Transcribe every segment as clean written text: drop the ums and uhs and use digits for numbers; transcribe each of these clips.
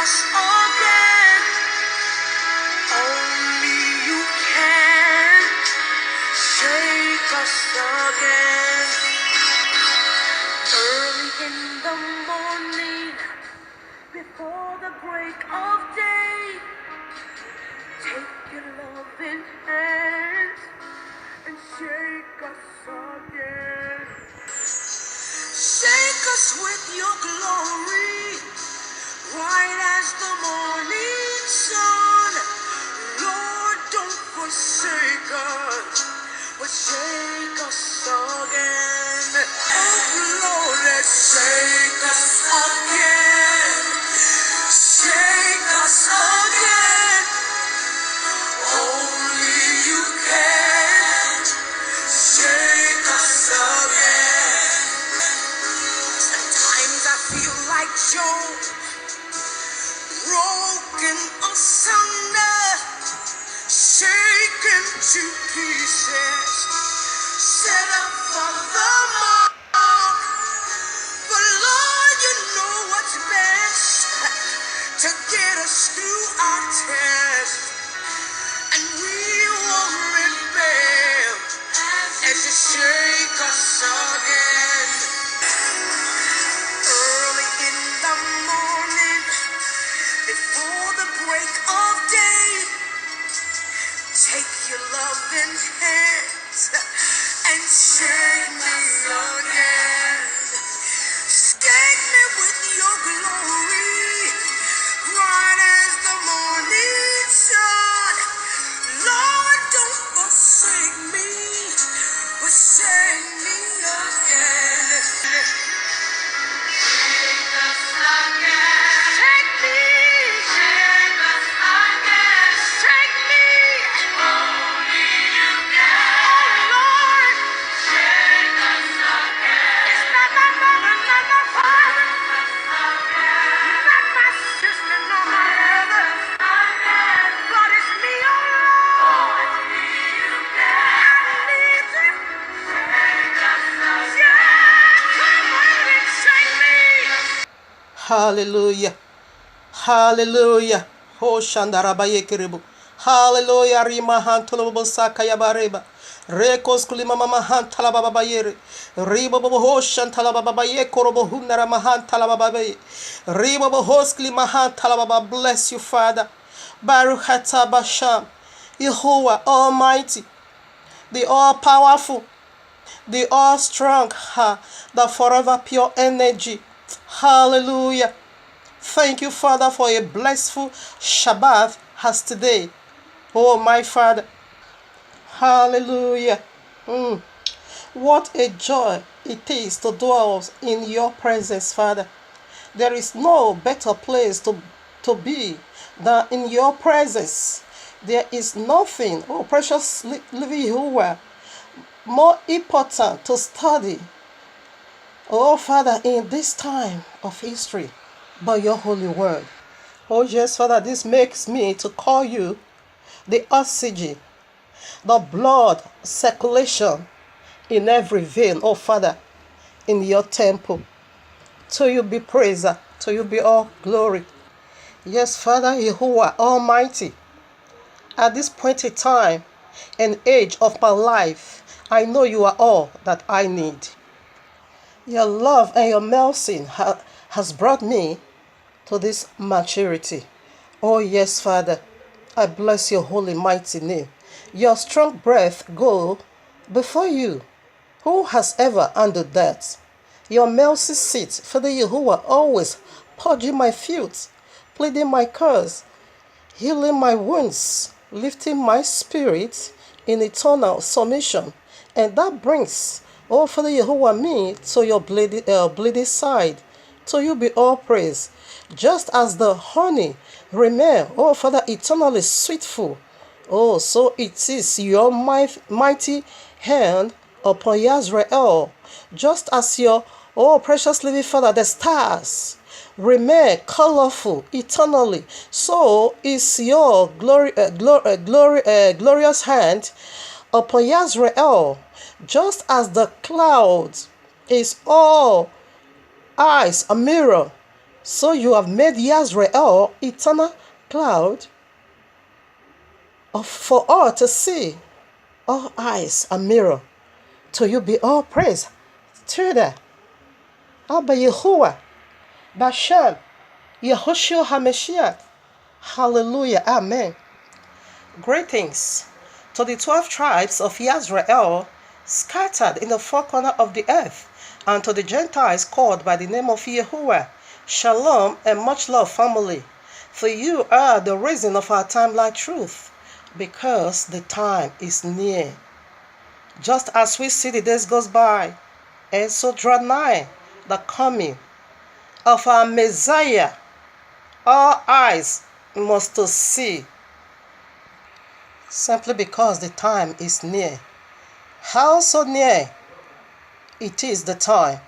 us again. Only you can shake us again. Early in the morning, before the break of day, take your loving hands and shake us again. Shake us with your glory, bright as the morning sun. Lord, don't forsake us, but shake us again. Oh Lord, let's shake us again. Shake us again. Only you can shake us again. Sometimes I feel like Job, broken asunder, shaken to pieces, set up for the mark. But Lord, you know what's best to get us through our test, and we won't rebel as you shake us again. Early in the morning, before the break of day, take your loving hands and shake me again. Shake me with your glory, bright as the morning sun. Lord, don't forsake me, but shake me again. Shake us again. Shake me. Shake us again. Shake me. Only you can. Oh Lord. Shake us again. It's not my mother, not my father, not my sister, nor my brother, but it's me, oh Lord. Only you can. I need you. Shake us again. Yeah, come on and shake me. Hallelujah. Hallelujah. Ho shandarabaye kiribu. Hallelujah. Rima hantolobo sakaya bareba. Rekos kulima mama hantala baba yere. Ribo bobo ho shantala baba ye korobo hunara mahantala baba ye. Ribo bobo hoskli mahantala baba. Bless you, Father. Baruch hata basham. Yehovah Almighty, the all-powerful, the all-strong, the forever pure energy. Hallelujah. Thank you, Father, for a blissful Shabbat as today. Oh, my Father. Hallelujah. What a joy it is to dwell in your presence, Father. There is no better place to be than in your presence. There is nothing, oh precious living Yahuwah, more important to study, oh Father, in this time of history, but your holy word. Oh yes, Father, this makes me to call you the oxygen, the blood circulation in every vein, oh Father, in your temple. To you be praise, to you be all glory. Yes, Father, Yahuwah Almighty, at this point in time and age of my life, I know you are all that I need. Your love and your mercy has brought me to this maturity. Oh yes, Father, I bless your holy mighty name. Your strong breath go before you. Who has ever handled that? Your mercy seat, Father Yahuwah, always purging my filth, pleading my cause, healing my wounds, lifting my spirit in eternal submission. And that brings, oh Father Yahuwah, me to your bleeding side. To you be all praise. Just as the honey remain, oh Father, eternally sweetful, oh, so it is your mighty hand upon Yisrael. Just as your, oh precious living Father, the stars remain colorful eternally, so is your glorious hand upon Yisrael. Just as the cloud is all eyes a mirror, So you have made Yasrael eternal cloud for all to see, all eyes a mirror. To you be all praise. Tuda, Abba Yehovah, Bashan, Yehoshua HaMashiach. Hallelujah, Amen. Greetings to the 12 tribes of Yasrael scattered in the four corners of the earth, and to the Gentiles called by the name of Yehovah. Shalom and much love, family. For you are the reason of our timeline truth, because the time is near. Just as we see the days goes by, and so draw nigh the coming of our Messiah, all eyes must to see, simply because the time is near. How so near it is the time?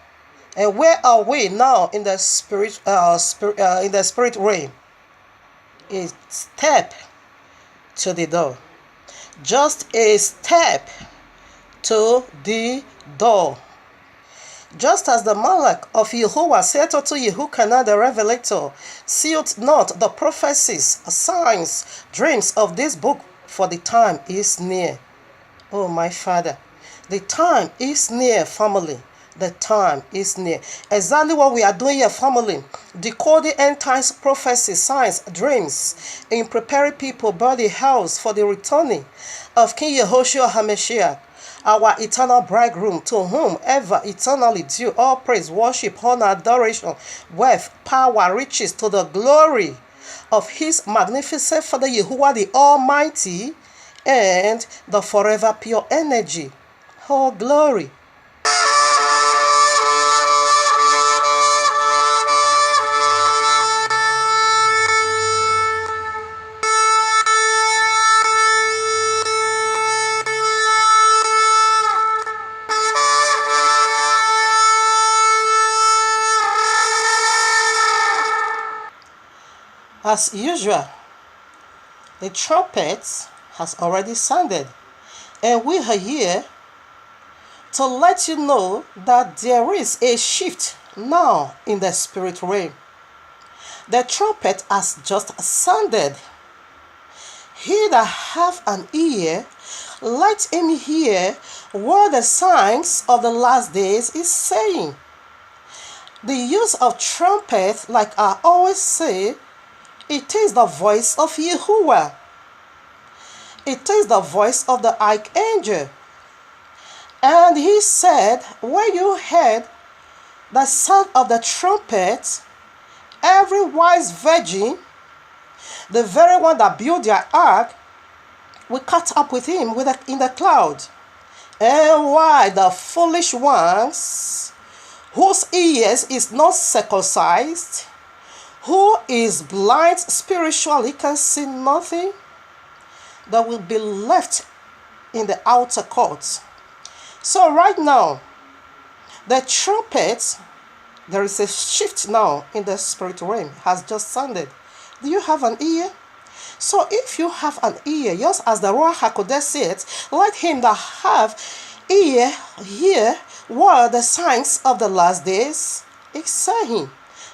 And where are we now in the spirit realm? A step to the door. Just a step to the door. Just as the Malach of Yehovah said unto Yehochanan the Revelator, sealed not the prophecies, signs, dreams of this book, for the time is near. Oh, my Father, the time is near, family. The time is near. Exactly what we are doing here, family. Decoding end times prophecies, signs, dreams, in preparing people by the house for the returning of King Yehoshua HaMashiach, our eternal bridegroom, to whom ever eternally due all praise, worship, honor, adoration, wealth, power, riches, to the glory of his magnificent Father Yahuwah the Almighty, and the forever pure energy. Oh, glory. As usual, the trumpet has already sounded, and we are here to let you know that there is a shift now in the spirit realm. The trumpet has just sounded. He that hath an ear, let him hear what the signs of the last days is saying. The use of trumpet, like I always say, it is the voice of Yahuwah. It is the voice of the archangel. And he said, when you heard the sound of the trumpet, every wise virgin, the very one that built their ark, will catch up with him in the cloud. And why the foolish ones, whose ears is not circumcised, who is blind spiritually, can see nothing, that will be left in the outer court. So right now, the trumpet, there is a shift now in the spirit realm, has just sounded. Do you have an ear? So if you have an ear, just as the Ruach HaKodesh says, let him that have ear hear what the signs of the last days is saying.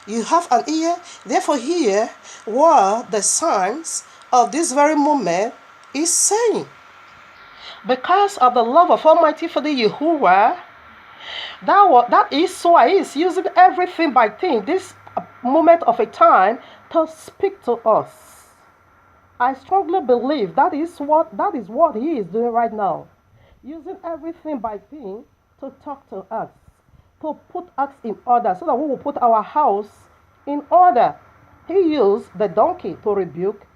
You have an ear, therefore hear what the signs of this very moment is saying. Because of the love of Almighty Father Yahuwah, that is why he is using everything by thing, this moment of a time, to speak to us. I strongly believe that is what he is doing right now. Using everything by thing to talk to us, to put us in order, so that we will put our house in order. He used the donkey to rebuke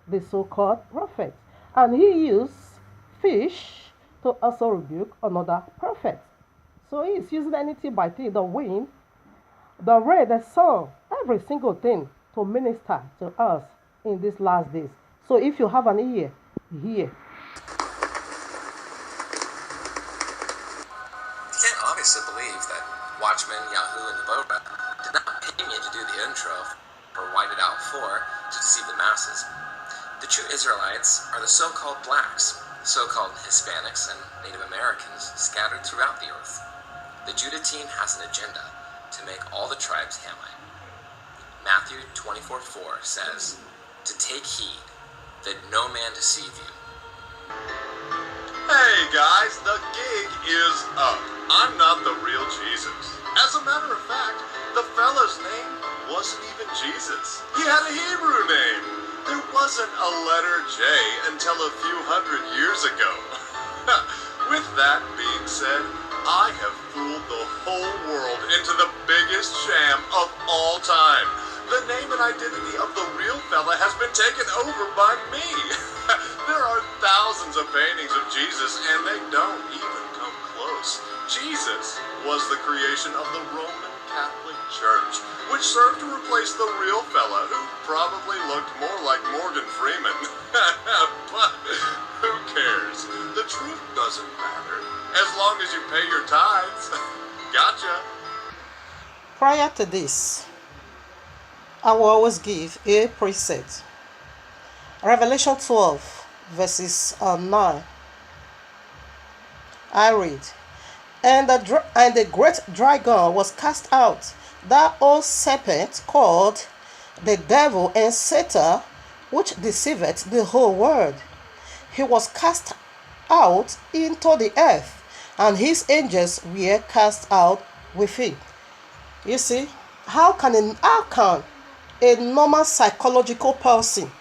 the so-called prophet, and he used fish to also rebuke another prophet. So he is using anything by thing, the wind, the rain, the sun, every single thing to minister to us in these last days. So if you have an ear, hear. You can't obviously believe that Watchman, Yahoo, and Deborah did not pay me to do the intro or White It Out 4 to deceive the masses. The true Israelites are the so-called blacks, so-called Hispanics, and Native Americans scattered throughout the earth. The Judah team has an agenda to make all the tribes Hamite. Matthew 24:4 says, to take heed that no man deceive you. Hey guys, the gig is up. I'm not the real Jesus. As a matter of fact, the fella's name wasn't even Jesus. He had a Hebrew name. There wasn't a letter J until a few hundred years ago. With that being said, I have fooled the whole world into the biggest sham of all time. The name and identity of the real fella has been taken over by me. There are thousands of paintings of Jesus and they don't even come close. Jesus was the creation of the Roman Catholic Church, which served to replace the real fella who probably looked more like Morgan Freeman. But who cares? The truth doesn't matter, as long as you pay your tithes. Gotcha. Prior to this, I will always give a precept. Revelation 12, verses 9. I read, and the great dragon was cast out, that old serpent called the devil and Satan, which deceiveth the whole world. He was cast out into the earth, and his angels were cast out with him. You see, how can a normal psychological person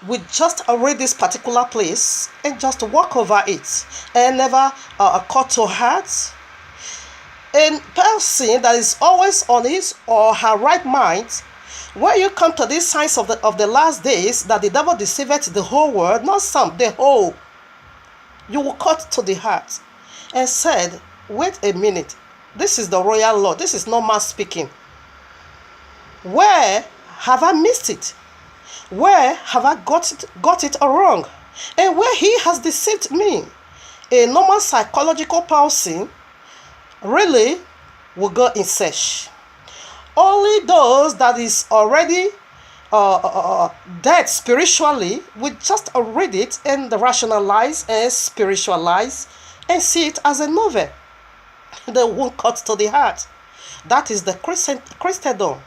would just read this particular place and just walk over it and never cut to heart? A person that is always on his or her right mind, when you come to these signs of the last days, that the devil deceiveth the whole world, not some, the whole, you will cut to the heart and said, wait a minute, this is the royal law, this is normal speaking. Where have I missed it? Where have I got it wrong? And where he has deceived me? A normal psychological person really will go in search. Only those that is already dead spiritually will just read it and rationalize and spiritualize and see it as a novel. They won't cut to the heart. That is the Christendom.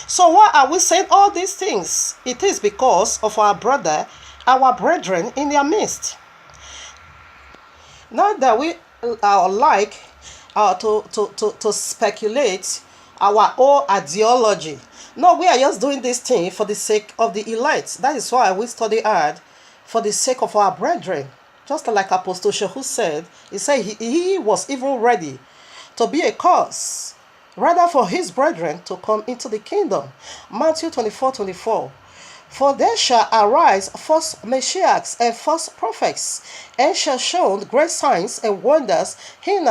So why are we saying all these things? It is because of our brethren in their midst. Not that we are like to speculate our own ideology. No, we are just doing this thing for the sake of the elite. That is why we study hard, for the sake of our brethren. Just like Apostle Shehu said, he was even ready to be a curse, rather for his brethren to come into the kingdom. Matthew 24:24. For there shall arise false messiahs and false prophets, and shall show great signs and wonders,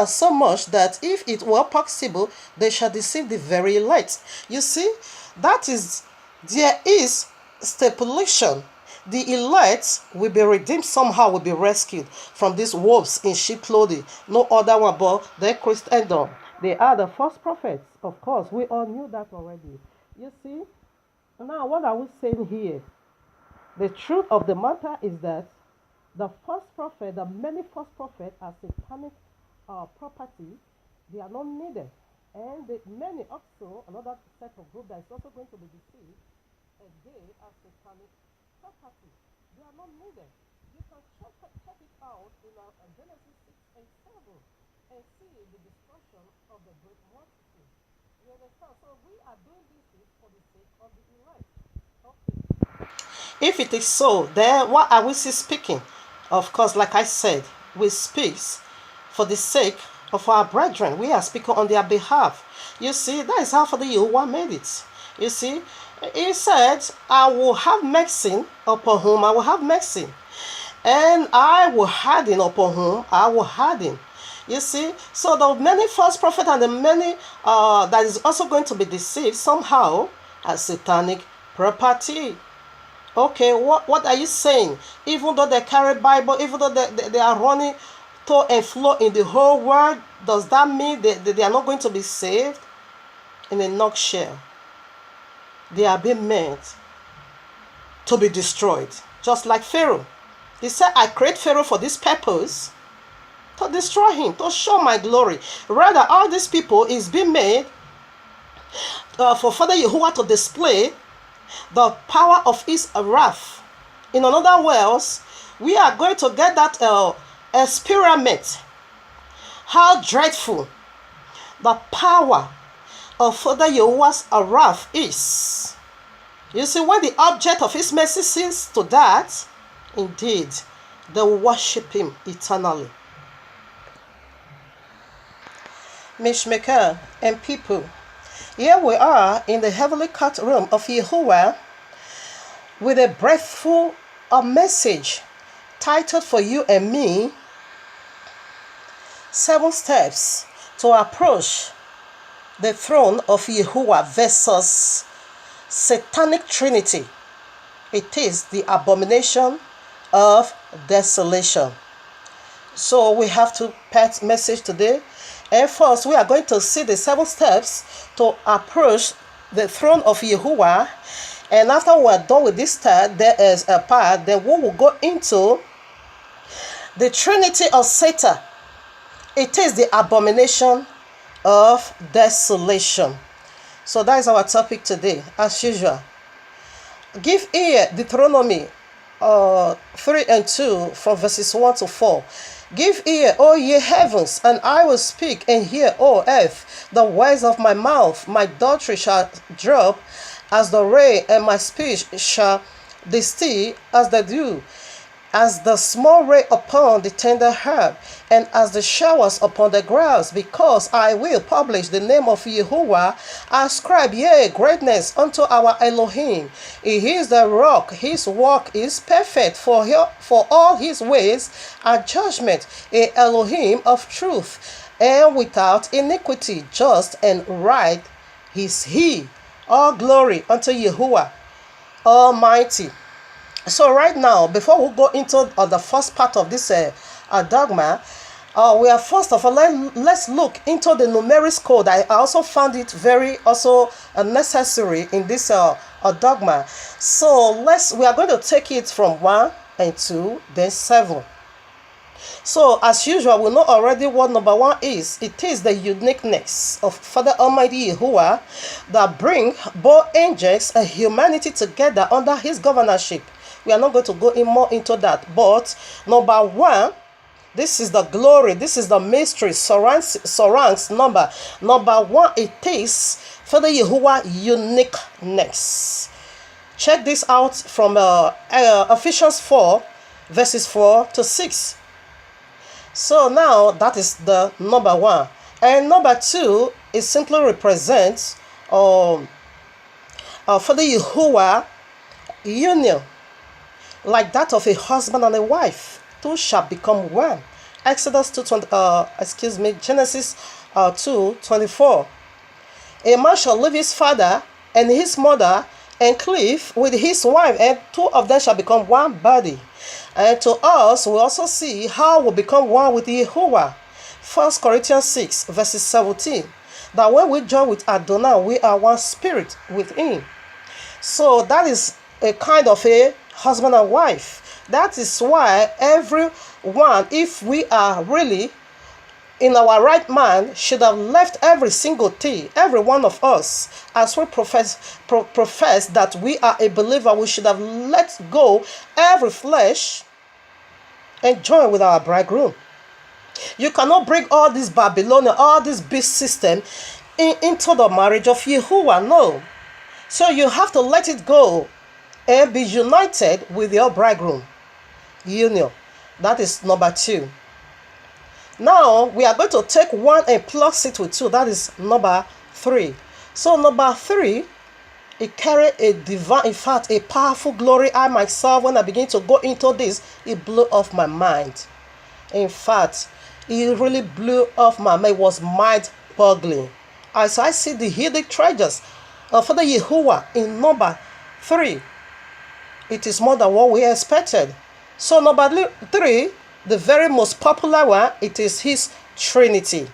so much that if it were possible, they shall deceive the very elect. You see, there is stipulation. The elect will be redeemed somehow, will be rescued from these wolves in sheep clothing. No other one but the Christendom. They are the false prophets. Of course, we all knew that already. You see, now what are we saying here? The truth of the matter is that the many false prophets are satanic property. They are not needed. And many also, another set of group that is also going to be deceived, and they are satanic property. They are not needed. You can check it out in Genesis 6 and 7 and see the destruction of the great multitude. You understand? So we are doing this for the sake of the elect. Okay. If it is so, then what are we still speaking? Of course, like I said, we speak for the sake of our brethren. We are speaking on their behalf. You see, that is how for the Yehovah made it. You see, he said, I will have mercy upon whom I will have mercy, and I will harden upon whom I will harden. You see, so the many false prophets and the many that is also going to be deceived somehow as satanic property. Okay, what are you saying? Even though they carry Bible, even though they are running to and fro in the whole world, does that mean they are not going to be saved? In a nutshell, they are being meant to be destroyed, just like Pharaoh. He said, I create Pharaoh for this purpose, to destroy him, to show my glory. Rather, all these people is being made for Father Yehovah to display the power of his wrath. In another words, we are going to get that experiment. How dreadful the power of Father Yahuwah's wrath is. You see, when the object of his mercy sees to that, indeed, they will worship him eternally. Mishmaker and people, here we are in the heavenly courtroom of Yahuwah with a breathful message titled for you and me, 7 steps to approach the throne of Yahuwah versus Satanic Trinity. It is the abomination of desolation. So we have to pet message today. And first, we are going to see the 7 steps to approach the throne of Yahuwah. And after we are done with this step, there is a part, then we will go into the Trinity of Satan. It is the abomination of desolation. So that is our topic today, as usual. Give ear, Deuteronomy 3 and 2, from verses 1 to 4. Give ear, O ye heavens, and I will speak, and hear, O earth, the words of my mouth. My doctrine shall drop as the rain, and my speech shall distill as the dew, as the small rain upon the tender herb, and as the showers upon the grass, because I will publish the name of Yahuwah. Ascribe ye greatness unto our Elohim. He is the rock, his work is perfect, for all his ways are judgment. A Elohim of truth, and without iniquity, just and right is he. All glory unto Yahuwah Almighty. So right now, before we go into the first part of this dogma, we are first of all, let's look into the numerics code. I also found it very necessary in this dogma. So we are going to take it from 1 and 2, then 7. So as usual, we know already what number 1 is. It is the uniqueness of Father Almighty Yahuwah that bring both angels and humanity together under his governorship. We are not going to go more into that. But number 1, this is the glory, this is the mystery, surrounds number 1. It is Father Yahuwah uniqueness. Check this out from Ephesians 4, verses 4 to 6. So now that is the number 1. And number 2, it simply represents Father Yahuwah union, like that of a husband and a wife. Two shall become one. Genesis 2:24. A man shall leave his father and his mother and cleave with his wife, and two of them shall become one body. And to us, we also see how we become one with Yahuwah. 1 Corinthians 6, verses 17. That when we join with Adonai, we are one spirit with him. So that is a kind of a husband and wife. That is why everyone, if we are really in our right mind, should have left every single thing. Every one of us, as we profess that we are a believer, we should have let go every flesh and join with our bridegroom. You cannot bring all this Babylonian, all this beast system into the marriage of Yahuwah. No. So you have to let it go and be united with your bridegroom. Union. That is number 2. Now we are going to take 1 and plus it with 2. That is number 3. So number 3, it carried a divine, in fact, a powerful glory. I myself, when I begin to go into this, it blew off my mind. In fact, it really blew off my mind. It was mind-boggling. So I see the hidden treasures of Father Yahuwah in number 3. It is more than what we expected. So number 3, the very most popular one, it is his Trinity.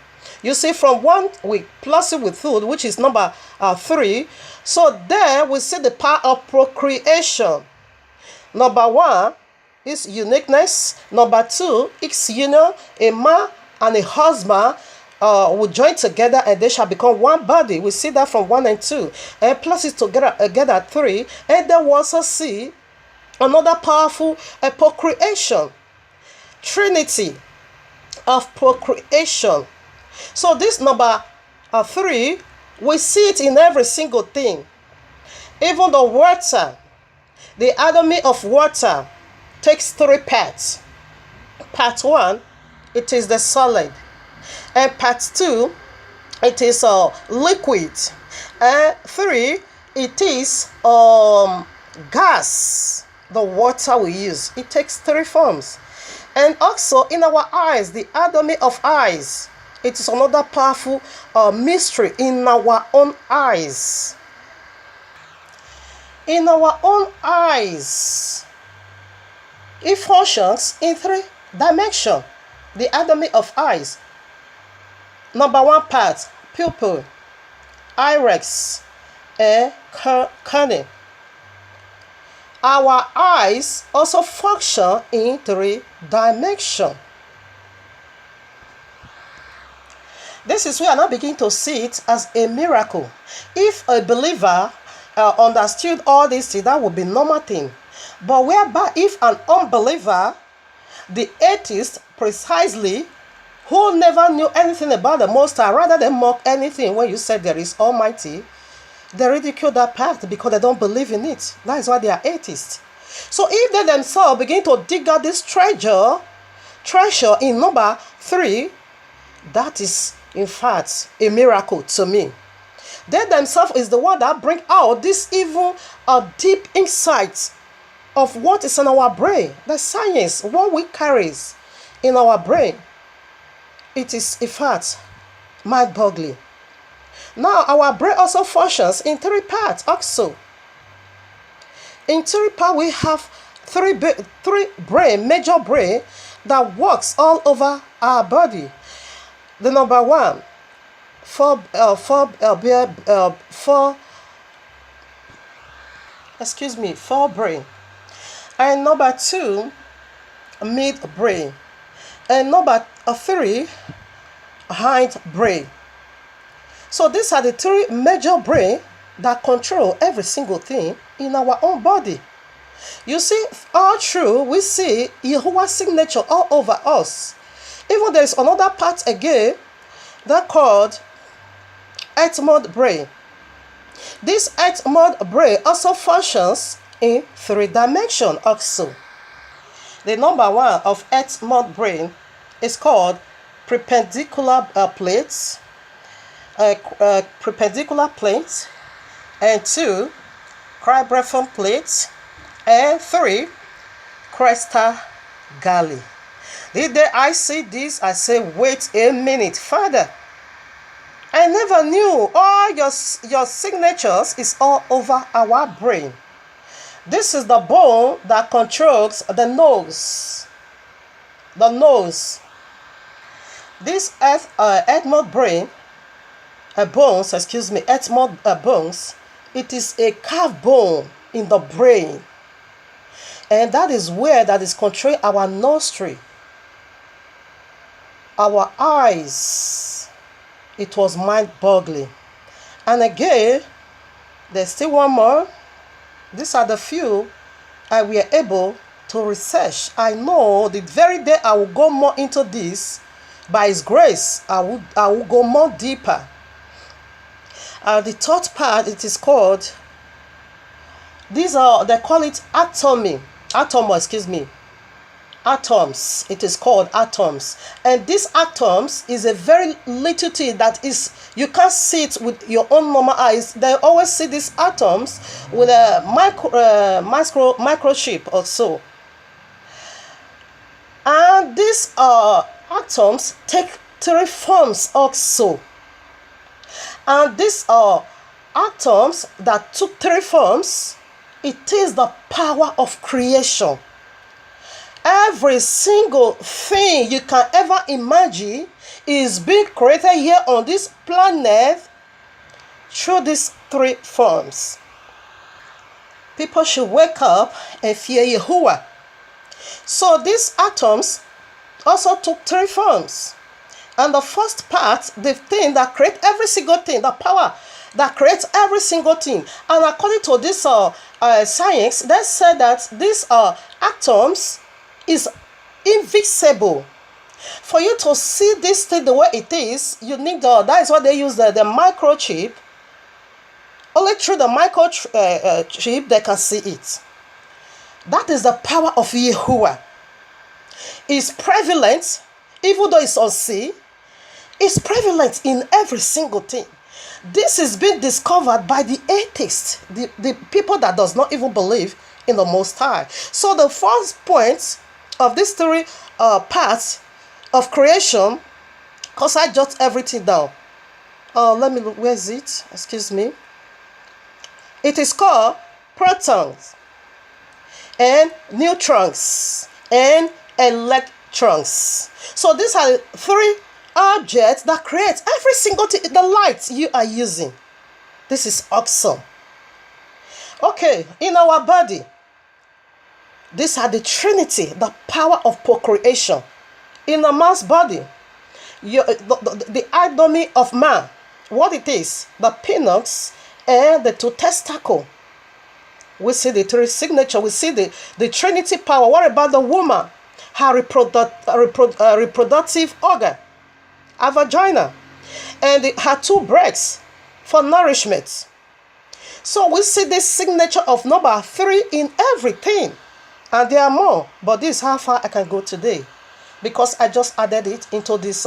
You see, from 1, we plus it with 2, which is number 3. So there we see the power of procreation. Number 1 is uniqueness. Number 2 is union, a man and a husband will join together and they shall become one body. We see that from 1 and 2. And plus it together 3. And then we also see another powerful procreation. Trinity of procreation. So this number 3, we see it in every single thing. Even the water, the anatomy of water takes 3 parts. Part 1, it is the solid. And part 2, it is liquid. And 3, it is gas. The water we use. It takes 3 forms. And also in our eyes, the anatomy of eyes. It is another powerful mystery in our own eyes. In our own eyes, it functions in 3 dimensions. The anatomy of eyes. Number 1 part, pupil, iris, and cornea. Our eyes also function in 3 dimensions. This is where I now begin to see it as a miracle. If a believer understood all this, that would be normal thing. But whereby if an unbeliever, the atheist precisely, who never knew anything about the Most High, rather than mock anything when you said there is Almighty, they ridicule that part because they don't believe in it. That is why they are atheists. So if they themselves begin to dig out this treasure in number 3, that is in fact a miracle to me. They themselves is the one that bring out this evil deep insights of what is in our brain, the science, what we carries in our brain. It is in fact mind-boggling. Now our brain also functions in 3 parts also. In 3 parts we have 3 brain, major brain that works all over our body. The number 1, fore brain. And number 2, mid brain. And number 3, hind brain. So these are the 3 major brain that control every single thing in our own body. You see, all through we see Yahuwah's signature all over us. Even there is another part again that called eighth-month brain. This eighth-month brain also functions in 3 dimensions also. The number 1 of eighth-month brain is called perpendicular plates. Perpendicular plates, and 2 cribriform plates, and 3 cresta galli. The day I see this, I say, wait a minute, Father. I never knew all your signatures is all over our brain. This is the bone that controls the nose. The nose. This eighth-month brain, bones, eighth-month bones, it is a calf bone in the brain. And that is where that is controlling our nostril, our eyes. It was mind-boggling. And again, there's still one more. These are the few I were able to research. I know the very day I will go more into this, by His grace, I will go more deeper. The 3rd part, it is called, they call it atoms. It is called atoms. And these atoms is a very little thing that is, you can't see it with your own normal eyes. They always see these atoms with a microchip or so. And these atoms take 3 forms also. And these atoms that took 3 forms, it is the power of creation. Every single thing you can ever imagine is being created here on this planet through these 3 forms. People should wake up and fear Yahuwah. So these atoms also took 3 forms. And the first part, the thing that creates every single thing, the power that creates every single thing. And according to this science, they said that these atoms is invisible. For you to see this thing the way it is, you need that is why they use the microchip. Only through the microchip they can see it. That is the power of Yahuwah. It's prevalent, even though it's unseen. It's prevalent in every single thing. This is being discovered by the atheists, the people that does not even believe in the Most High. So the first point of these three parts of creation, because I jot everything down. Let me look, where is it? Excuse me. It is called protons and neutrons and electrons. So these are three objects that create every single thing, the light you are using. This is awesome. Okay, in our body, these are the Trinity, the power of procreation. In a man's body, the anatomy of man, what it is, the penis and the two testicles. We see the three signature, we see the Trinity power. What about the woman? Her reproductive organ, a vagina, and her two breasts for nourishment. So we see this signature of number 3 in everything. And there are more, but this is how far I can go today, because I just added it into this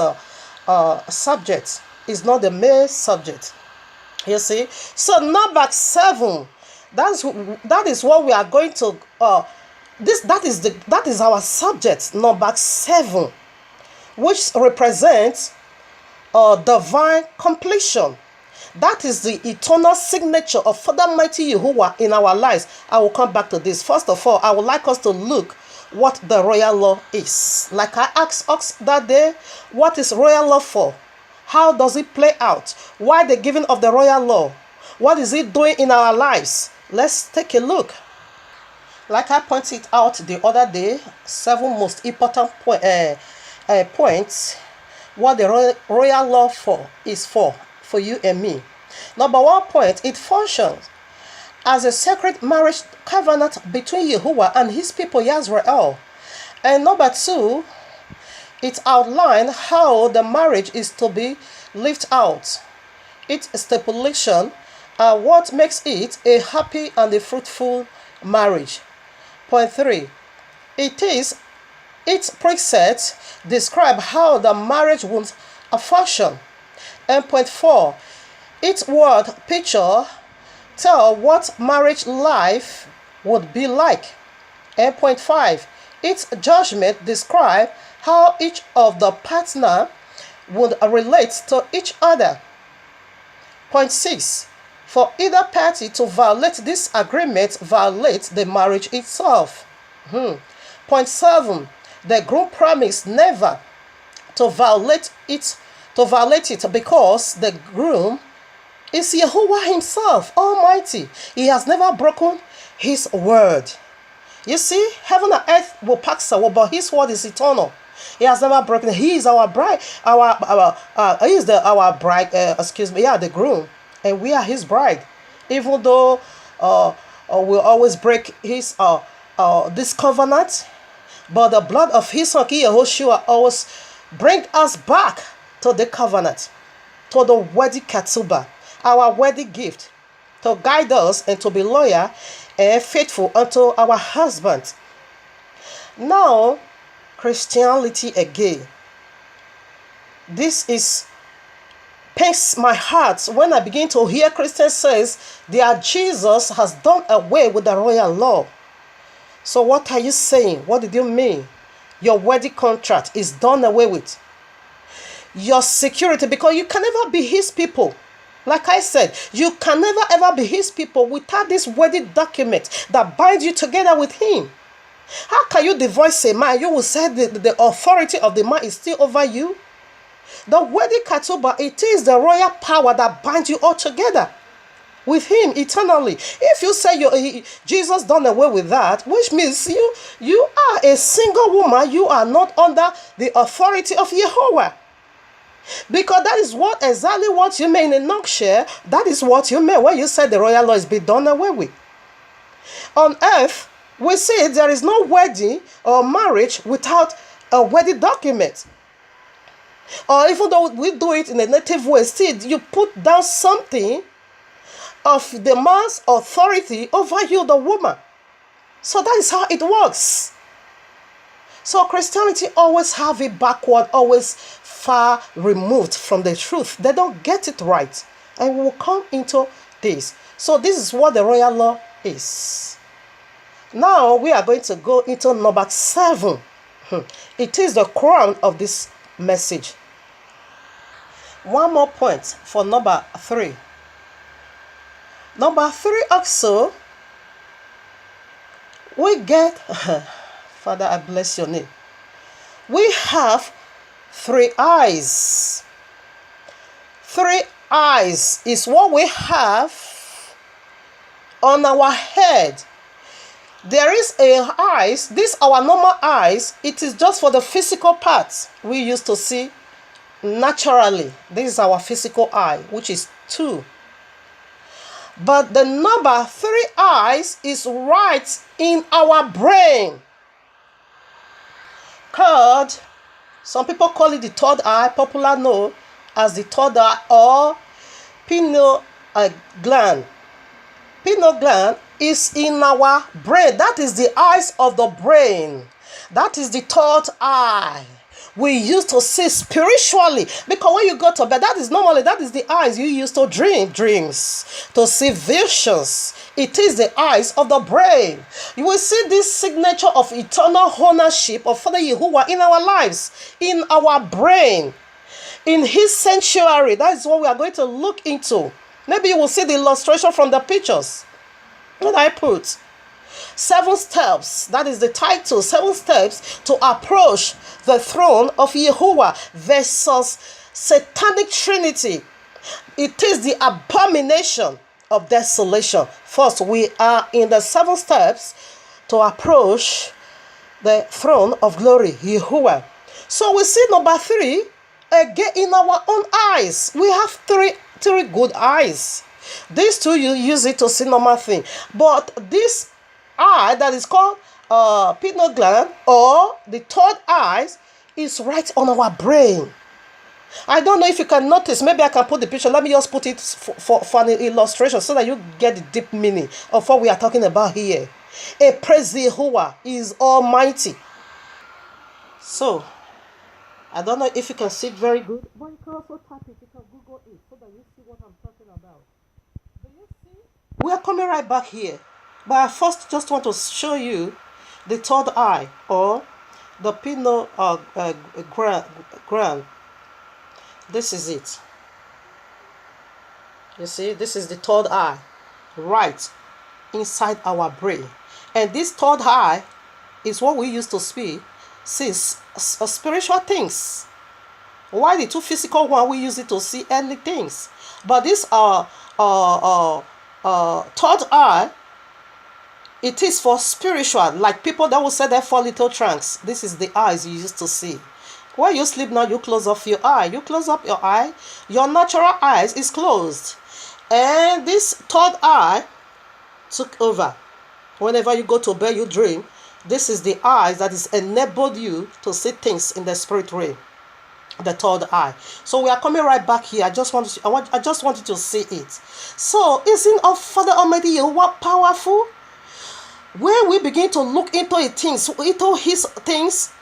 subject. It's not the main subject. You see? So number 7, that is what we are going to that is our subject, number 7, which represents divine completion. That is the eternal signature of Father Mighty Yahuwah in our lives. I will come back to this. First of all, I would like us to look what the royal law is. Like I asked us that day, what is royal law for? How does it play out? Why the giving of the royal law? What is it doing in our lives? Let's take a look. Like I pointed out the other day, 7 most important points. What the royal law is for you and me. Number 1 point, it functions as a sacred marriage covenant between Yahuwah and his people Yisrael. And number 2, it outlines how the marriage is to be lived out. Its stipulation are what makes it a happy and a fruitful marriage. Point 3, its precepts describe how the marriage would function. And point 4, its word picture tell what marriage life would be like. And point 5, its judgment describe how each of the partner would relate to each other. Point 6, for either party to violate this agreement violates the marriage itself. Point 7, the groom promised never to violate it because the groom is Yahuwah himself, Almighty. He has never broken his word. You see, heaven and earth will pass away, but his word is eternal. He has never broken it. He is our bride, our bride, the groom, and we are his bride. Even though we'll always break his this covenant, but the blood of his son Yahushua always bring us back to the covenant, to the wedding ketubah, our wedding gift, to guide us and to be loyal and faithful unto our husband. Now, Christianity again. This pains my heart when I begin to hear Christians says their Jesus has done away with the royal law. So what are you saying? What did you mean? Your wedding contract is done away with. Your security, because you can never be his people. Like I said, you can never ever be his people without this wedding document that binds you together with him. How can you divorce a man? You will say the authority of the man is still over you. The wedding ketubah, it is the royal power that binds you all together with him eternally. If you say Jesus done away with that, which means you are a single woman, you are not under the authority of Yahuwah. Because that is exactly what you mean in a nutshell. That is what you meant when you said the royal law is be done away with. On earth, we see there is no wedding or marriage without a wedding document. Or even though we do it in a native way, still you put down something of the man's authority over you, the woman. So that is how it works. So Christianity always have it backward, always far removed from the truth. They don't get it right. And we will come into this. So this is what the royal law is. Now we are going to go into number 7. It is the crown of this message. One more point for number 3. Number 3 also, we get, Father, I bless your name. We have 3 eyes. 3 eyes is what we have on our head. There is a eyes, this our normal eyes, it is just for the physical parts we used to see naturally. This is our physical eye, which is 2. But the number 3 eyes is right in our brain. Called, some people call it the third eye, popular known as the third eye or pineal gland. Pineal gland is in our brain. That is the eyes of the brain. That is the third eye. We used to see spiritually, because when you go to bed, that is the eyes you used to dreams, to see visions. It is the eyes of the brain. You will see this signature of eternal ownership of Father Yahuwah in our lives, in our brain, in his sanctuary. That is what we are going to look into. Maybe you will see the illustration from the pictures that I put. 7 steps, that is the title, 7 steps to approach the throne of Yahuwah versus satanic trinity. It is the abomination of desolation. First, we are in the 7 steps to approach the throne of glory, Yahuwah. So we see number 3, again in our own eyes. We have three good eyes. These 2, you use it to see normal thing. But this eye that is called pineal gland or the third eye is right on our brain. I don't know if you can notice. Maybe I can put the picture. Let me just put it for an illustration so that you get the deep meaning of what we are talking about here. A praise Yahuwah is almighty. So, I don't know if you can see it very good, but you can also type it. You can Google it so that you see what I'm talking about. Do you see? We are coming right back here. But I first just want to show you the third eye or the pineal gland. This is it. You see, this is the third eye right inside our brain. And this third eye is what we used to see spiritual things. Why the 2 physical one, we use it to see earthly things. But this third eye, it is for spiritual, like people that will say they 4 little trunks. This is the eyes you used to see. When you sleep now, you close off your eye. You close up your eye, your natural eyes is closed. And this third eye took over. Whenever you go to bed, you dream. This is the eyes that is enabled you to see things in the spirit realm. The third eye. So we are coming right back here. I just want you to see it. So isn't our Father Almighty Yahuwah powerful? When we begin to look into his things,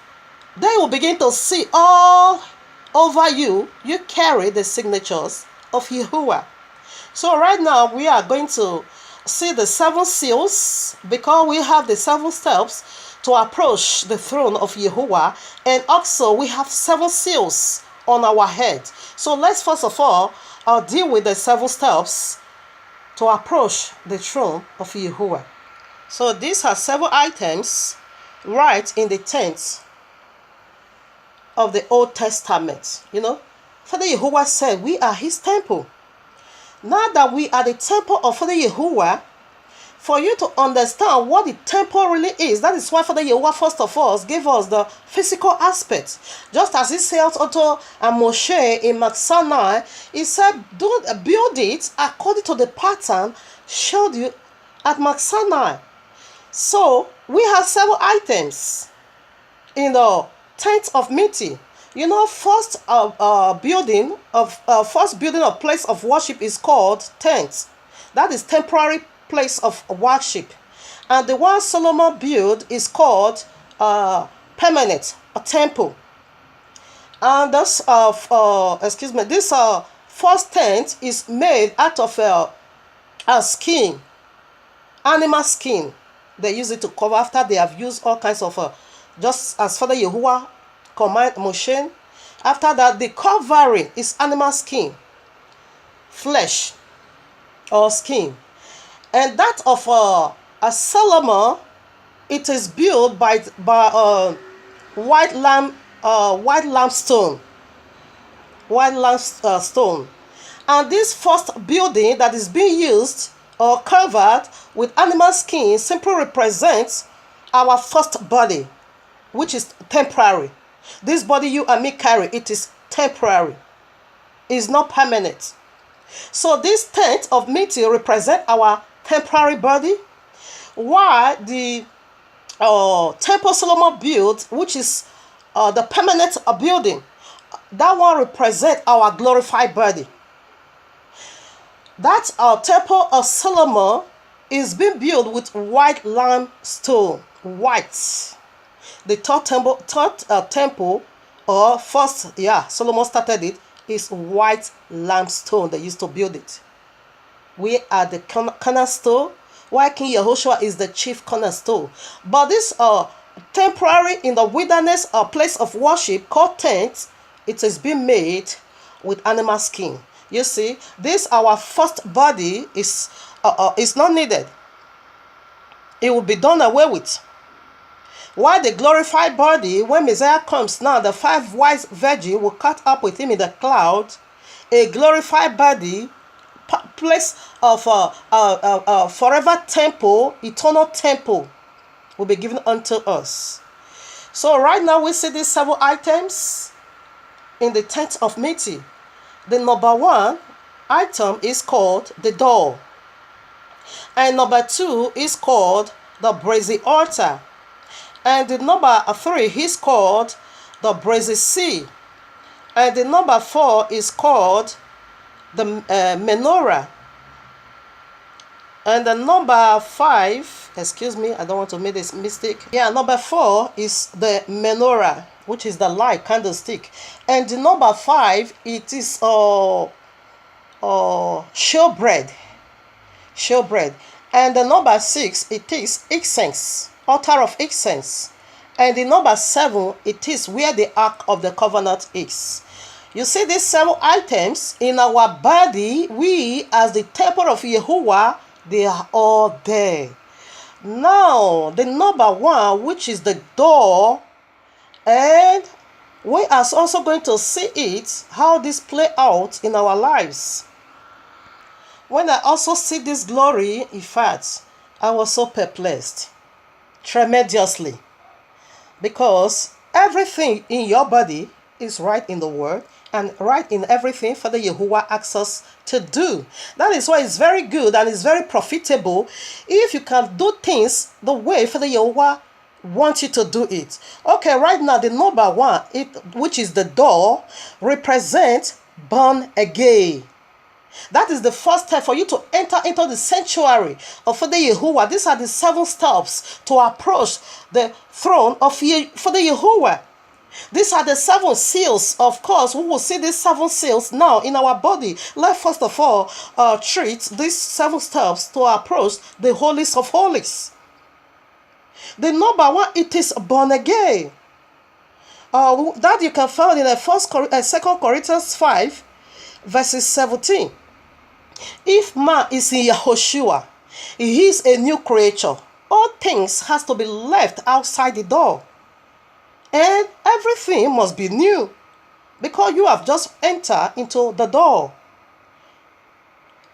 they will begin to see all over you. You carry the signatures of Yahuwah. So right now we are going to see the 7 seals, because we have the 7 steps to approach the throne of Yahuwah, and also we have 7 seals on our head. So let's first of all deal with the 7 steps to approach the throne of Yahuwah. So these are 7 items right in the tent of the Old Testament. You know, Father Yahuwah said we are his temple. Now that we are the temple of Father Yahuwah, for you to understand what the temple really is. That is why Father Yehovah first of all gave us the physical aspect. Just as he said unto Moshe in Mount Sinai, he said, build it according to the pattern showed you at Mount Sinai. So we have several items in the tent of meeting. You know, first building of place of worship is called tent. That is temporary place of worship. And the one Solomon built is called permanent, a temple. And this this first tent is made out of a skin, animal skin. They use it to cover after they have used all kinds of just as Father Yehovah command Moshe. After that, the covering is animal skin, flesh or skin. And that of a Solomon, it is built by white limestone. And this first building that is being used or covered with animal skin simply represents our first body, which is temporary. This body you and me carry, it is temporary. It's not permanent. So this tent of meeting represent our temporary body, while the temple Solomon built, which is the permanent building, that one represent our glorified body. That temple of Solomon is being built with white limestone, white. The third temple, or first, Solomon started it, is white limestone. They used to build it. We are the cornerstone, while King Yehoshua is the chief cornerstone. But this temporary in the wilderness place of worship called tent, it is being made with animal skin. You see, this our first body is not needed. It will be done away with. While the glorified body, when Messiah comes now, the 5 wise virgins will cut up with him in the cloud. A glorified body, place of forever temple, eternal temple, will be given unto us. So right now we see these several items in the tent of meeting. The number 1 item is called the door. And number 2 is called the brazen altar. And the number 3 is called the brazen sea. And the number 4 is called the menorah. And the number 5, excuse me, I don't want to make this mistake. Number 4 is the menorah, which is the light candlestick. And the number 5, it is showbread. And the number 6, it is incense, altar of incense. And the number 7, it is where the Ark of the Covenant is. You see these 7 items in our body, we as the temple of Yehovah, they are all there. Now, the number 1, which is the door, and we are also going to see it, how this play out in our lives. When I also see this glory, in fact, I was so perplexed, tremendously, because everything in your body is right in the word and right in everything Father Yehovah asks us to do. That is why it's very good and it's very profitable if you can do things the way Father Yehovah wants you to do it. Okay, right now the number 1, which is the door, represents born again. That is the first step for you to enter into the sanctuary of Father Yehovah. These are the 7 steps to approach the throne of Father Yehovah. These are the 7 seals. Of course, we will see these 7 seals now in our body. Let's first of all treat these 7 steps to approach the holiest of holies. The number 1, it is born again. That you can find in 2 Corinthians 5, verses 17. If man is in Yehoshua, he is a new creature. All things has to be left outside the door. And everything must be new, because you have just entered into the door.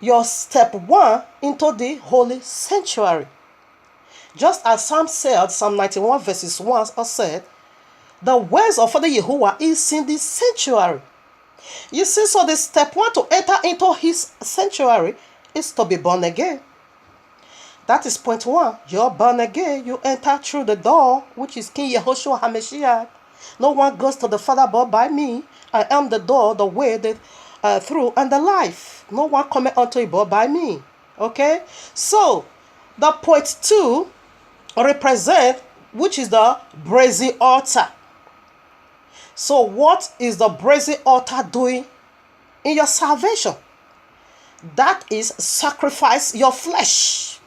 your step one into the holy sanctuary. Just as Psalm 91 verses 1 said, the ways of Father Yahuwah is in the sanctuary. You see, so the step one to enter into his sanctuary is to be born again. That is point one. You're born again. You enter through the door, which is King Yehoshua HaMashiach. No one goes to the Father but by me. I am the door, the way, the through, and the life. No one cometh unto it but by me. Okay? So, the point two represent, which is the brazen altar. So, what is the brazen altar doing in your salvation? That is sacrifice your flesh.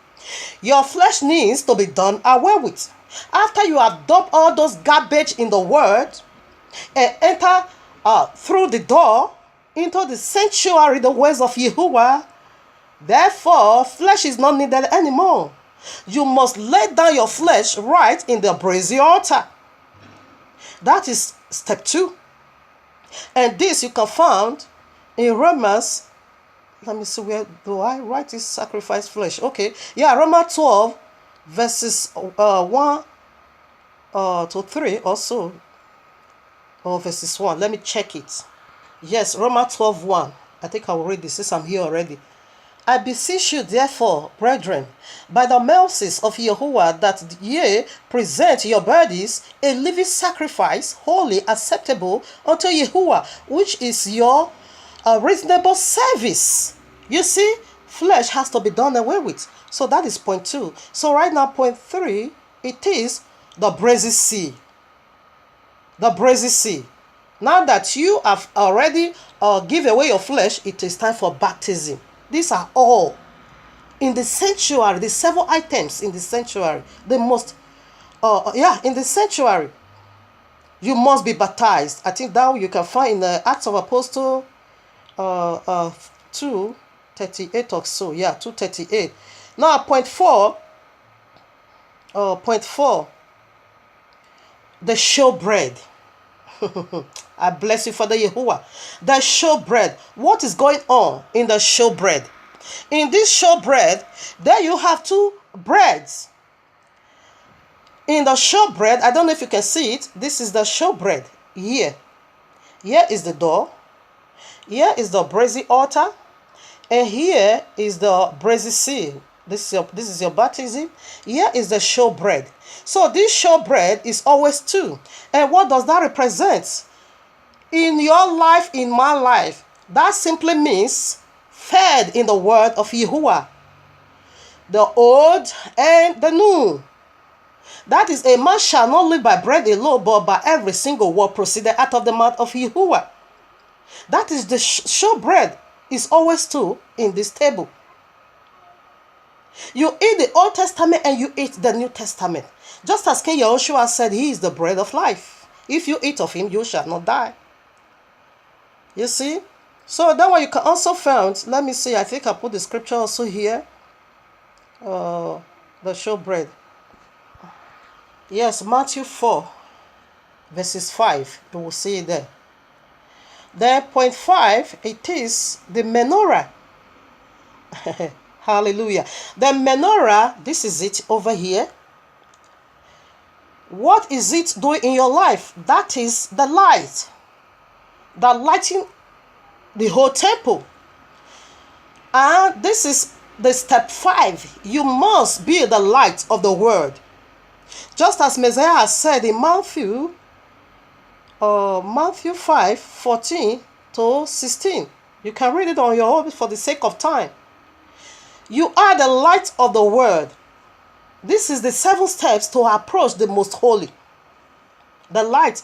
Your flesh needs to be done away with. After you have dumped all those garbage in the word and enter through the door into the sanctuary, the ways of Yahuwah, therefore flesh is not needed anymore. You must lay down your flesh right in the brazen altar. That is step two. And this you can find in Romans. Let me see, where do I write this sacrifice flesh? Okay. Yeah, Romans 12 verses 1 to 3 also. Or verses 1. Let me check it. Yes, Romans 12:1. I think I will read this since I'm here already. I beseech you, therefore, brethren, by the mercies of Yahuwah, that ye present your bodies a living sacrifice, holy, acceptable unto Yahuwah, which is your reasonable service. You see, flesh has to be done away with. So that is point two. So right now, point three, it is the brazen sea. The brazen sea. Now that you have already give away your flesh, it is time for baptism. These are all in the sanctuary, the 7 items in the sanctuary. They must, in the sanctuary, you must be baptized. I think that you can find in the Acts of Apostles 2:38 or so. Yeah, 2:38. Now, point four, the showbread. I bless you, Father Yahuwah. The showbread. What is going on in the showbread? In this showbread, there you have 2 breads. In the showbread, I don't know if you can see it. This is the showbread. Here is the door. Here is the brazen altar. And here is the brazen seal. This is your baptism. Here is the showbread. So this showbread is always 2. And what does that represent? In your life, in my life, that simply means fed in the word of Yahuwah, the old and the new. That is, a man shall not live by bread alone, but by every single word proceeded out of the mouth of Yahuwah. That is the showbread. Is always 2 in this table. You eat the Old Testament and you eat the New Testament. Just as King Yehoshua said, he is the bread of life. If you eat of him, you shall not die. You see? So that one you can also find. Let me see. I think I put the scripture also here. The showbread. Yes, Matthew 4, verses 5. You will see it there. Then point 5, it is the menorah. Hallelujah. The menorah, this is it over here. What is it doing in your life? That is the light. The lighting the whole temple. And this is the step 5. You must be the light of the word. Just as Messiah has said in Matthew 5:14 to 16. You can read it on your own for the sake of time. You are the light of the word. This is the 7 steps to approach the most holy. The light,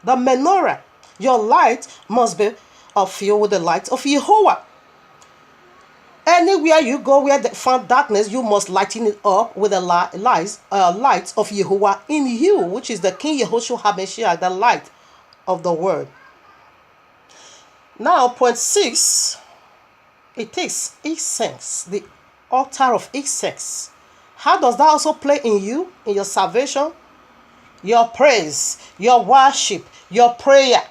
the menorah. Your light must be filled with the light of Yahuwah. Anywhere you go where they find darkness, you must lighten it up with the light of Yahuwah in you, which is the King Yehoshua HaMashiach, the light of the word. Now, point 6, it takes incense, the altar of incense. How does that also play in you, in your salvation? Your praise, your worship, your prayer.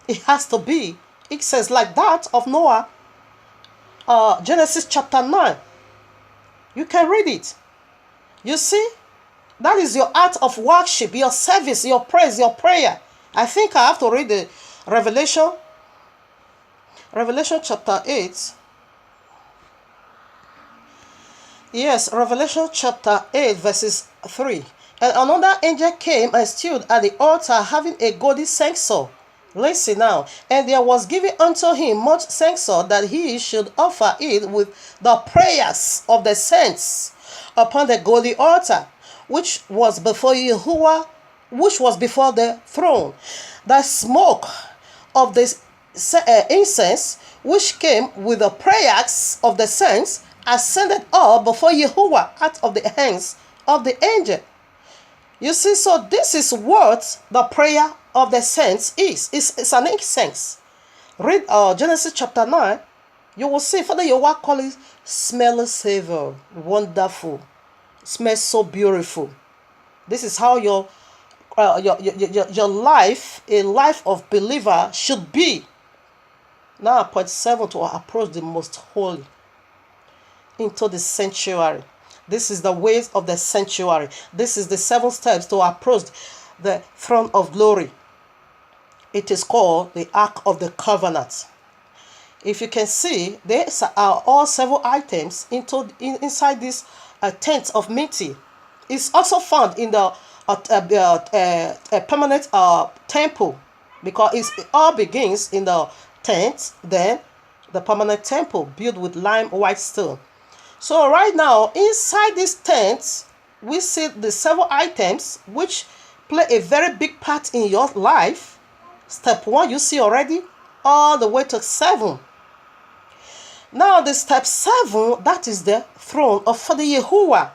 It has to be incense like that of Noah. Genesis chapter 9. You can read it. You see, that is your art of worship, your service, your praise, your prayer. I think I have to read the Revelation chapter 8. Yes, Revelation chapter 8 verses 3. And another angel came and stood at the altar having a golden censer. Listen now. And there was given unto him much censer that he should offer it with the prayers of the saints upon the golden altar, which was before Yahuwah, which was before the throne. The smoke of the incense, which came with the prayers of the saints, ascended up before Yahuwah out of the hands of the angel. You see, so this is what the prayer of the saints is. It's an incense. Read Genesis chapter 9. You will see, Father Yahuwah call it smell savor, wonderful, smells so beautiful. This is how your life, a life of believer, should be. Now, point 7, to approach the most holy into the sanctuary. This is the ways of the sanctuary. This is the 7 steps to approach the throne of glory. It is called the Ark of the Covenant. If you can see, there are all 7 items inside this tent of meeting. It's also found in the permanent temple, because it all begins in the tent, then the permanent temple built with lime white stone. So right now, inside this tent, we see the 7 items which play a very big part in your life. Step 1, you see already, all the way to 7. Now the step 7, that is the throne of Father Yahuwah.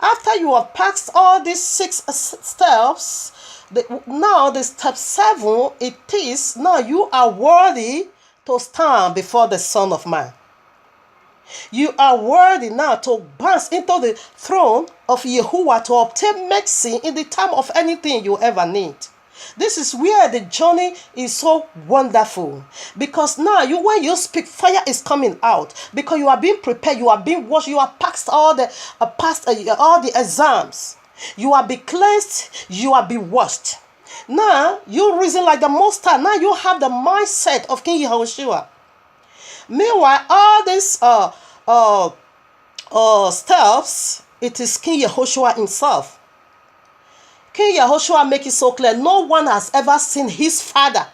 After you have passed all these 6 steps, now the step 7, it is, now you are worthy to stand before the Son of Man. You are worthy now to pass into the throne of Yahuwah to obtain mercy in the time of anything you ever need. This is where the journey is so wonderful, because now when you speak, fire is coming out, because you are being prepared, you are being washed, you are passed all the exams, you are be cleansed, you are be washed. Now you reason like the Most High. Now you have the mindset of King Yahushua. Meanwhile, all these steps, it is King Yahushua himself. King Yahushua make it so clear, no one has ever seen his Father,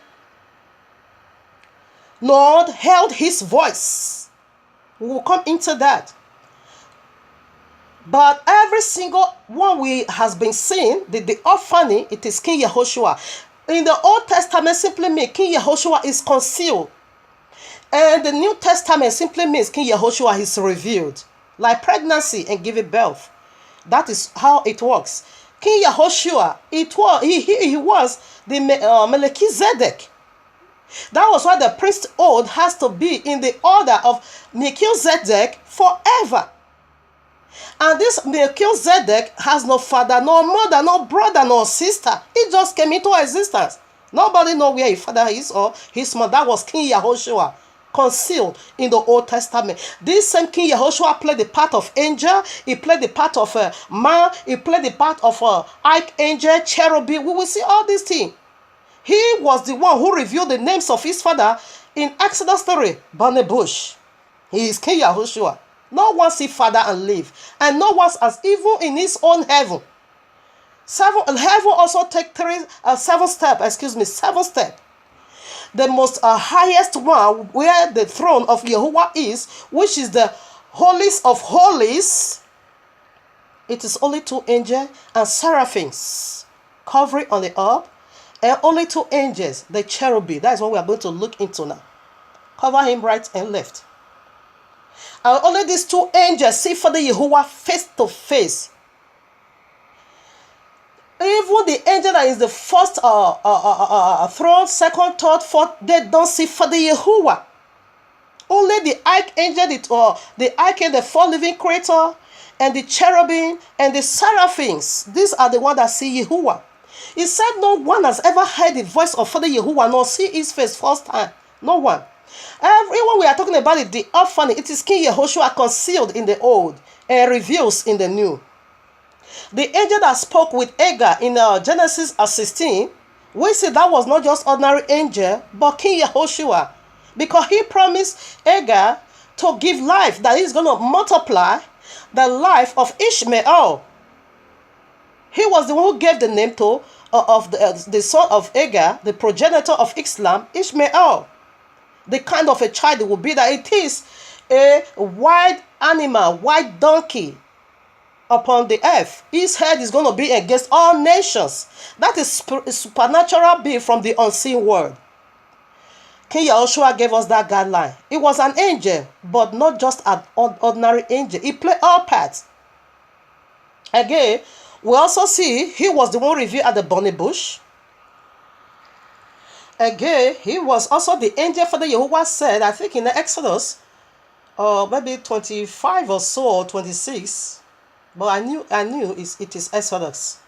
nor held his voice. We will come into that. But every single one we has been seen, the orphan, it is King Yahushua. In the Old Testament simply means King Yahushua is concealed. And the New Testament simply means King Yahushua is revealed. Like pregnancy and giving birth. That is how it works. King Yahushua, he was the Melchizedek. That was why the priesthood has to be in the order of Melchizedek forever. And this Melchizedek has no father, no mother, no brother, no sister. He just came into existence. Nobody knows where his father is or his mother. That was King Yahushua, concealed in the Old Testament. This same King Yahushua played the part of angel. He played the part of man. He played the part of archangel, cherubim. We will see all these things. He was the one who revealed the names of his father in Exodus 3, burning bush. He is King Yahushua. No one see Father and live, and no one as evil in his own heaven. Heaven also take 7 steps. The most highest one, where the throne of Yahuwah is, which is the holiest of holies. It is only 2 angels and seraphims covering on the earth, and only 2 angels, the cherubim. That is what we are going to look into now. Cover him right and left. And only these 2 angels see Father Yahuwah face to face. Even the angel that is the first throne, second, third, fourth, they don't see Father Yahuwah. Only the archangel, the 4 living creator, and the cherubim, and the seraphims. These are the ones that see Yahuwah. He said no one has ever heard the voice of Father Yahuwah, nor see his face first time. No one. Everyone we are talking about it, the orphan, it is King Yehoshua concealed in the old and reveals in the new. The angel that spoke with Agar in Genesis 16, we see that was not just ordinary angel, but King Yehoshua, because he promised Agar to give life, that he's going to multiply the life of Ishmael. He was the one who gave the name to of the son of Agar, the progenitor of Islam, Ishmael. The kind of a child it will be, that it is a wild animal, wild donkey upon the earth. His head is going to be against all nations. That is a supernatural being from the unseen world. King Yahushua gave us that guideline. It was an angel, but not just an ordinary angel. He played all parts. Again, we also see he was the one revealed at the burning bush. Again, he was also the angel for the Yehovah said, I think in the Exodus, maybe 25 or so, or 26. But I knew it is Exodus.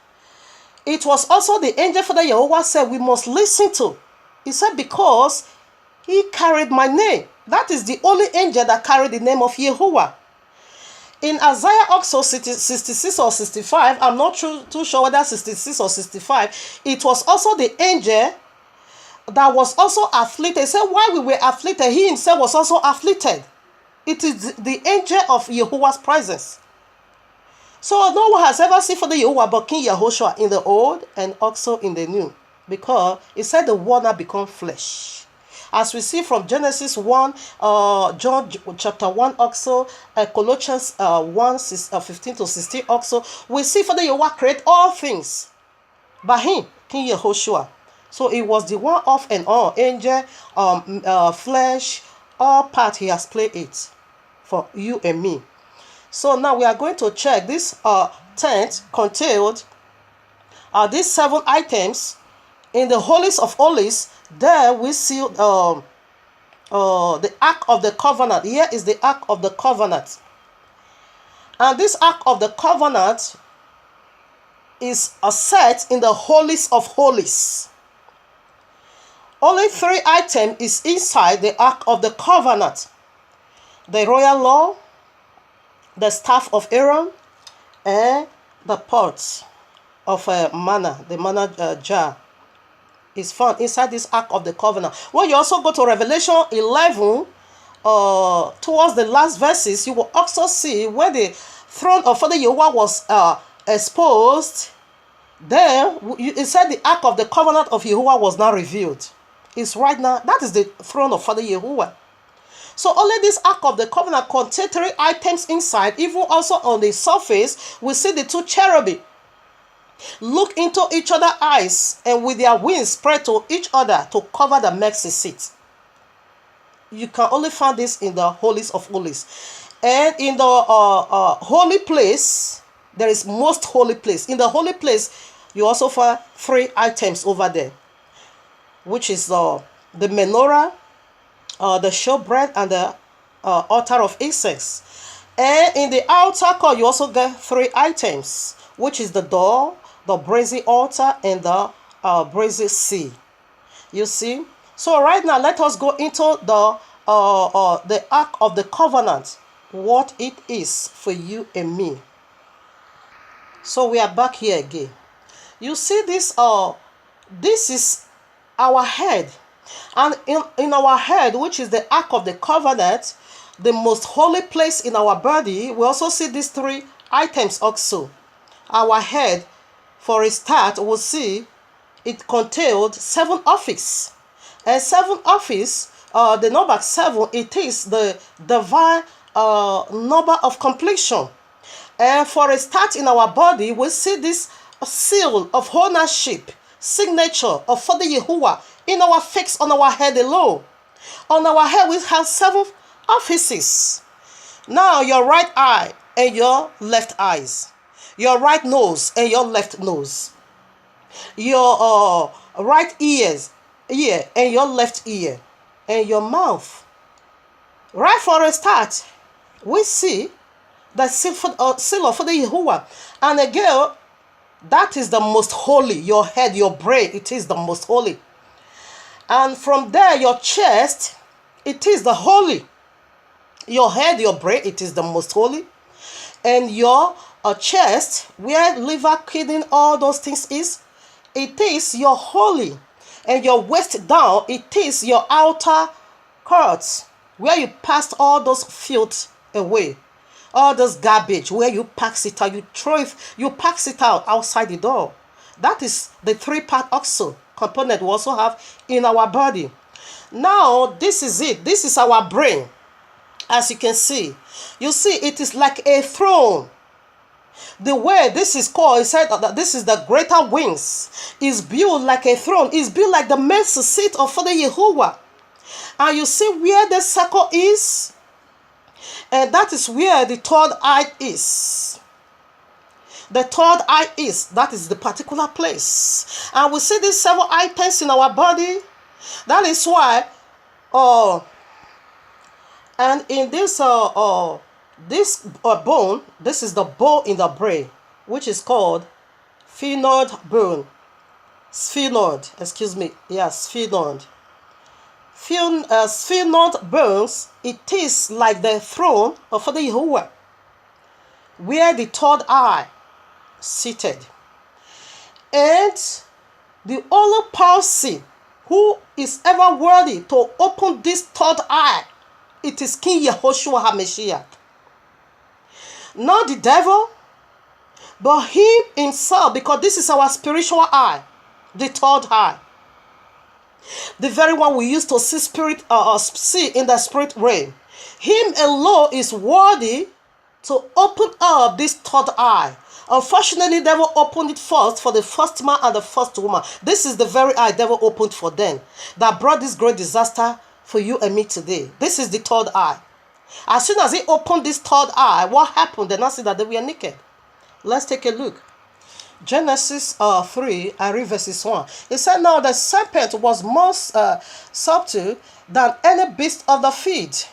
It was also the angel for the Yehovah said we must listen to. He said, because he carried my name. That is the only angel that carried the name of Yehovah. In Isaiah also 66 or 65, I'm not too sure whether 66 or 65, it was also the angel that was also afflicted. He said, while we were afflicted, he himself was also afflicted. It is the angel of Yehovah's presence. So no one has ever seen for the Yehovah but King Yehoshua in the old and also in the new. Because it said the word now become flesh. As we see from Genesis 1, John chapter 1 also, Colossians 1, 15 to 16 also, we see for the Yehovah create all things by him, King Yehoshua. So it was the one off and on, angel, flesh, all part he has played it for you and me. So now we are going to check this tent contained these 7 items in the holies of holies. There we see the Ark of the Covenant. Here is the Ark of the Covenant. And this Ark of the Covenant is set in the holies of holies. Only 3 items is inside the Ark of the Covenant. The royal law, the staff of Aaron, and the pots of manna, the manna jar, is found inside this Ark of the Covenant. When you also go to Revelation 11, towards the last verses, you will also see where the throne of Father Yehovah was exposed. Then it said the Ark of the Covenant of Yehovah was now revealed. It's right now, that is the throne of Father Yehovah. So only this Ark of the Covenant contains 3 items inside. Even also on the surface, we see the 2 cherubim look into each other's eyes and with their wings spread to each other to cover the mercy seat. You can only find this in the holies of holies. And in the holy place, there is most holy place. In the holy place, you also find 3 items over there, which is the menorah, the showbread, and the altar of incense. And in the outer court, you also get 3 items, which is the door, the brazen altar, and the brazen sea. You see? So right now, let us go into the Ark of the Covenant, what it is for you and me. So we are back here again. You see this? This is our head. And in our head, which is the Ark of the Covenant, the most holy place in our body, we also see these 3 items also. Our head, for a start, we'll see it contained 7 offices. And 7 office, the number 7, it is the divine number of completion. And for a start in our body, we see this seal of ownership, signature of Father Yehovah in our face, on our head alone. On our head, we have 7 offices. Now, your right eye and your left eyes. Your right nose and your left nose. Your right ear and your left ear. And your mouth. Right for a start, we see the seal of the Yehovah. And again, that is the most holy. Your head, your brain, it is the most holy. And from there, your chest it is the holy. Your head, your brain, it is the most holy. And your chest, where liver, kidney, all those things is, it is your holy. And your waist down, it is your outer courts, where you passed all those filth away, all those garbage, where you pack it out, you throw it, you pack it out outside the door. That is the 3-part oxo component we also have in our body. Now, this is it. This is our brain. As you can see, you see, it is like a throne. The way this is called, it said that this is the greater wings, is built like a throne, is built like the mercy seat of Father Yehovah. And you see where the circle is, and that is where the third eye is. The third eye is, that is the particular place. And we see these 7 items in our body. That is why, and in this bone, this is the bone in the brain, which is called sphenoid bone. Sphenoid, excuse me. Yes, sphenoid. Sphenoid bones, it is like the throne of Father Yehovah, where the third eye seated. And the only person who is ever worthy to open this third eye, it is King Yehoshua HaMashiach. Not the devil, but him himself, because this is our spiritual eye, the third eye. The very one we used to see see in the spirit realm. Him alone is worthy to open up this third eye. Unfortunately, devil opened it first for the first man and the first woman. This is the very eye devil opened for them that brought this great disaster for you and me today. This is the third eye. As soon as he opened this third eye, what happened? They now see that they were naked. Let's take a look. Genesis 3, I read verses 1. It said, now the serpent was more subtle than any beast of the field.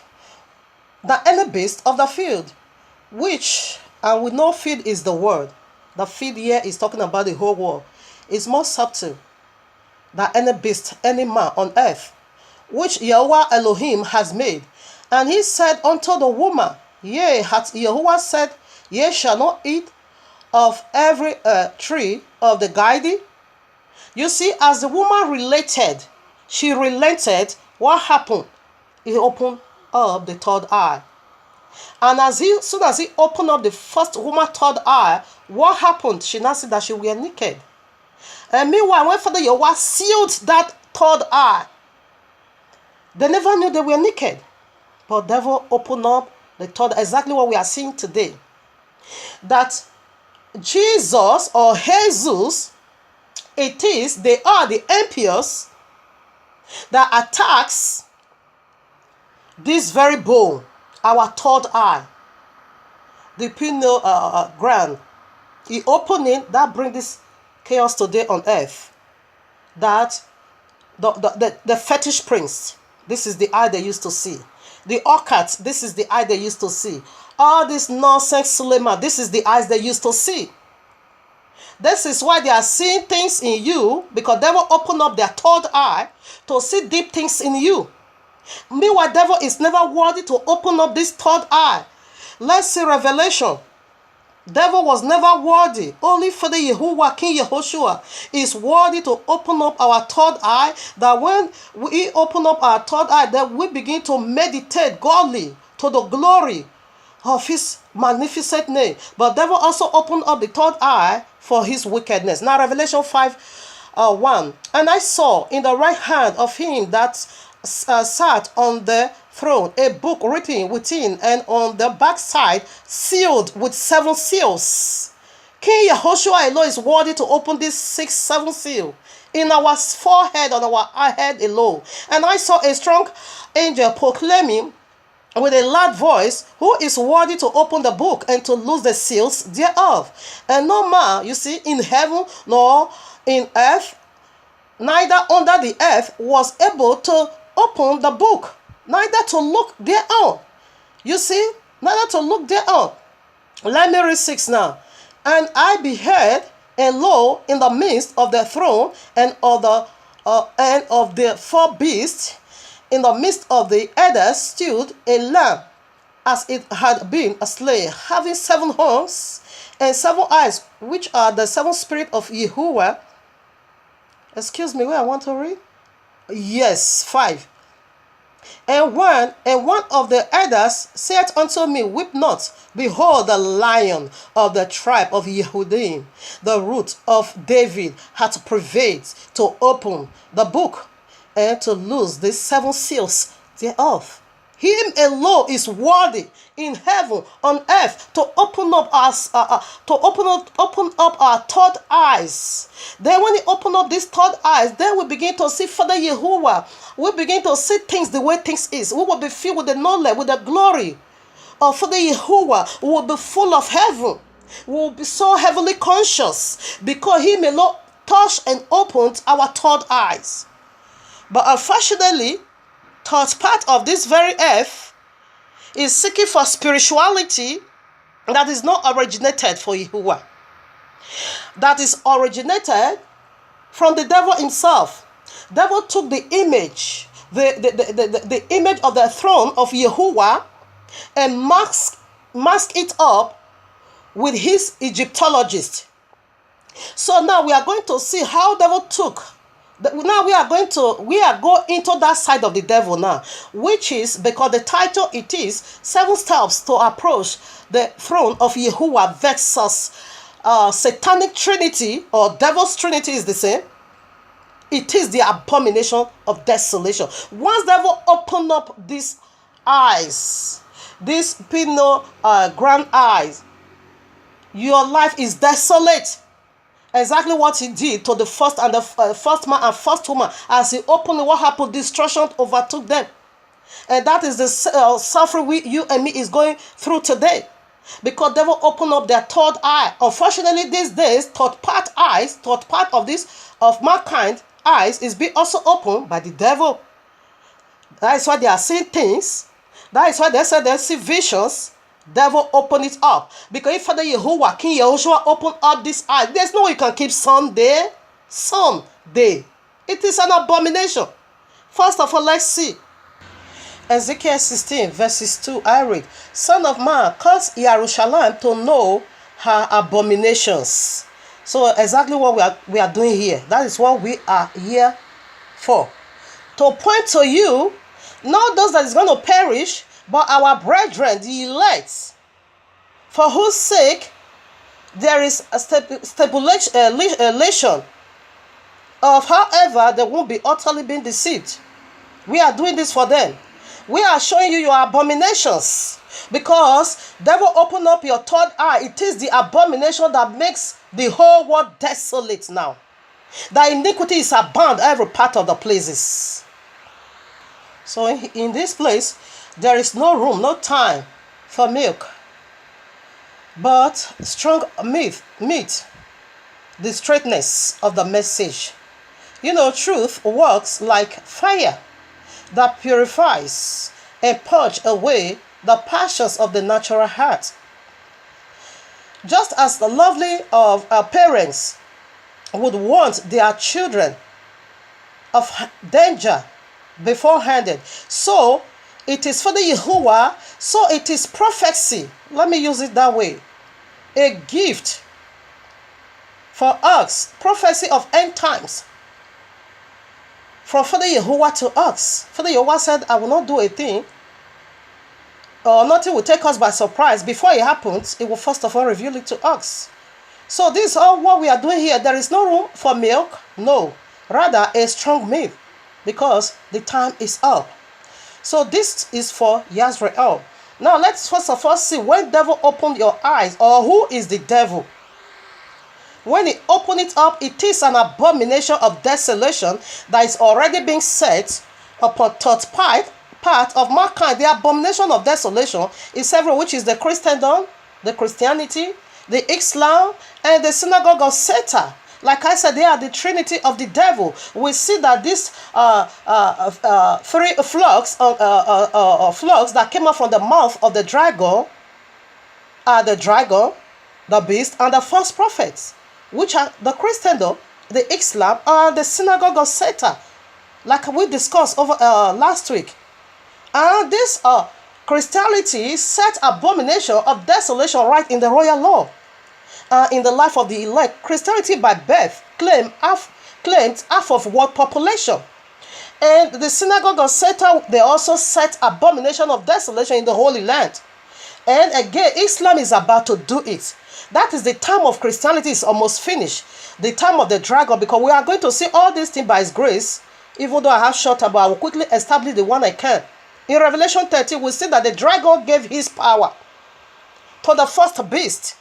Which, and we know field is the word. The field here is talking about the whole world. It's more subtle than any beast, any man on earth, which Yahweh Elohim has made. And he said unto the woman, yea, hath Yahweh said, ye shall not eat of every tree of the garden. You see, as the woman relented, what happened? He opened up the third eye. And soon as he opened up the first woman third eye, what happened? She now said that she was naked. And meanwhile, when Father Yahweh sealed that third eye, they never knew they were naked. But devil opened up the third, exactly what we are seeing today. That Jesus or Jesus, they are the impious that attacks this very bone, our third eye, the pineal gland. He opened it, that brings this chaos today on earth. That the fetish prince, this is the eye they used to see. The occult, this is the eye they used to see. All this nonsense Suleiman, this is the eyes they used to see. This is why they are seeing things in you, because devil opened up their third eye to see deep things in you. Meanwhile, devil is never worthy to open up this third eye. Let's see Revelation. Devil was never worthy. Only Father Yehovah, King Yehoshua, is worthy to open up our third eye. That when we open up our third eye, that we begin to meditate godly to the glory of his magnificent name. But devil also opened up the third eye for his wickedness. Now Revelation 5:1. And I saw in the right hand of him that sat on the throne a book written within, and on the backside sealed with 7 seals. King Yehoshua alone is worthy to open this 7 seal in our forehead, on our head alone. And I saw a strong angel proclaiming with a loud voice, who is worthy to open the book and to loose the seals thereof. And no man, you see, in heaven nor in earth, neither under the earth, was able to open the book, neither to look thereon. You see, neither to look thereon. Let me read 6 now. And I beheld, and lo, in the midst of the throne and of the 4 beasts, in the midst of the elders stood a lamb, as it had been slain, having 7 horns and 7 eyes, which are the 7 spirits of Yahuwah. Excuse me, where I want to read? Yes, 5. And one of the elders said unto me, Weep not, behold, the Lion of the tribe of Yehudim, the root of David, hath prevailed to open the book and to loose the 7 seals thereof. Him alone is worthy in heaven, on earth, to open up our third eyes. Then when he open up these third eyes, then we begin to see Father Yahuwah. We begin to see things the way things is. We will be filled with the knowledge, with the glory of Father Yahuwah. We will be full of heaven. We will be so heavenly conscious because He alone touched and opened our third eyes. But unfortunately, third part of this very earth is seeking for spirituality that is not originated for Yahuwah. That is originated from the devil himself. Devil took the image, the image of the throne of Yahuwah, and masked it up with his Egyptologist. So now we are going to see how devil took. Now we are going into that side of the devil now, which is, because the title it is 7 steps to approach the throne of Yahuwah versus satanic trinity, or devil's trinity is the same. It is the abomination of desolation. Once devil open up these eyes, these pinot grand eyes, your life is desolate. Exactly what he did to the first and the first man and first woman. As he opened, what happened? Destruction overtook them. And that is the suffering you and me is going through today. Because devil opened up their third eye. Unfortunately, these days, third part of mankind eyes is being also opened by the devil. That is why they are seeing things. That is why they say they see visions. Devil open it up. Because if Father Yahuwah, King Yahushua open up this eye, there's no way you can keep sun there. It is an abomination. First of all, let's see. Ezekiel 16 verses 2, I read, Son of man, cause Jerusalem to know her abominations. So exactly what we are doing here. That is what we are here for. To point to you, not those that is going to perish, but our brethren, the elect, for whose sake there is a stipulation of, however, they won't be utterly being deceived. We are doing this for them. We are showing you your abominations, because devil open up your third eye. It is the abomination that makes the whole world desolate now. The iniquity is abound every part of the places. So in this place, there is no room, no time for milk, but strong meat, the straightness of the message. You know, truth works like fire that purifies and purges away the passions of the natural heart. Just as the lovely of our parents would warn their children of danger beforehand, so it is for the Yahuwah, so it is prophecy. Let me use it that way. A gift for us, prophecy of end times. From Father Yahuwah to us. Father Yahuwah said, I will not do a thing, or nothing will take us by surprise. Before it happens, it will first of all reveal it to us. So this is all what we are doing here. There is no room for milk, no. Rather, a strong meat, because the time is up. So this is for Yisrael. Now let's first of all see when devil opened your eyes, or who is the devil. When he opened it up, it is an abomination of desolation that is already being set upon third part of mankind. The abomination of desolation is several, which is the Christendom, the Christianity, the Islam, and the synagogue of Satan. Like I said, they are the trinity of the devil. We see that these 3 flocks that came out from the mouth of the dragon are the dragon, the beast, and the false prophets, which are the Christendom, the Islam, and the synagogue of Satan. like we discussed over last week. And this Christianity set abomination of desolation right in the royal law. In the life of the elect, Christianity by birth claimed half of world population. And the synagogue of Satan, they also set abomination of desolation in the Holy Land. And again, Islam is about to do it. That is the time of Christianity is almost finished. The time of the dragon, because we are going to see all these things by His grace. Even though I have short time, but I will quickly establish the one I can. In Revelation 13, we see that the dragon gave his power to the first beast,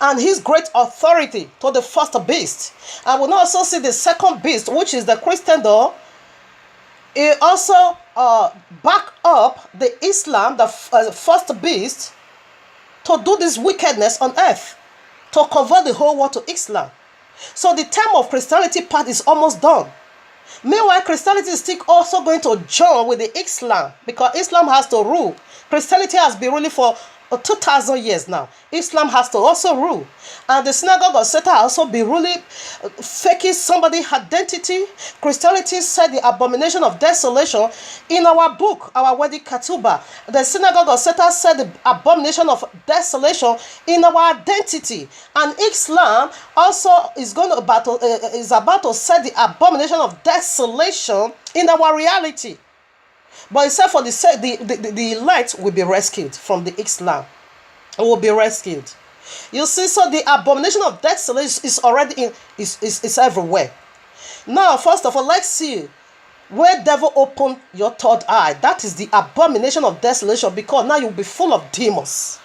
and his great authority to the first beast. And we will also see the second beast, which is the Christendom. It also back up the Islam, the first beast, to do this wickedness on earth, to convert the whole world to Islam. So the time of Christianity part is almost done. Meanwhile, Christianity is still also going to join with the Islam, because Islam has to rule. Christianity has been ruling for 2,000 years now. Islam has to also rule. And the synagogue of Satan also be ruling, faking somebody's identity. Christianity said the abomination of desolation in our book, our wedding Ketubah. The synagogue of Satan said the abomination of desolation in our identity. And Islam also is about to set the abomination of desolation in our reality. But except for the elect will be rescued from the Islam. It will be rescued. You see, so the abomination of desolation is already is everywhere. Now, first of all, let's see where devil opened your third eye. That is the abomination of desolation, because now you'll be full of demons.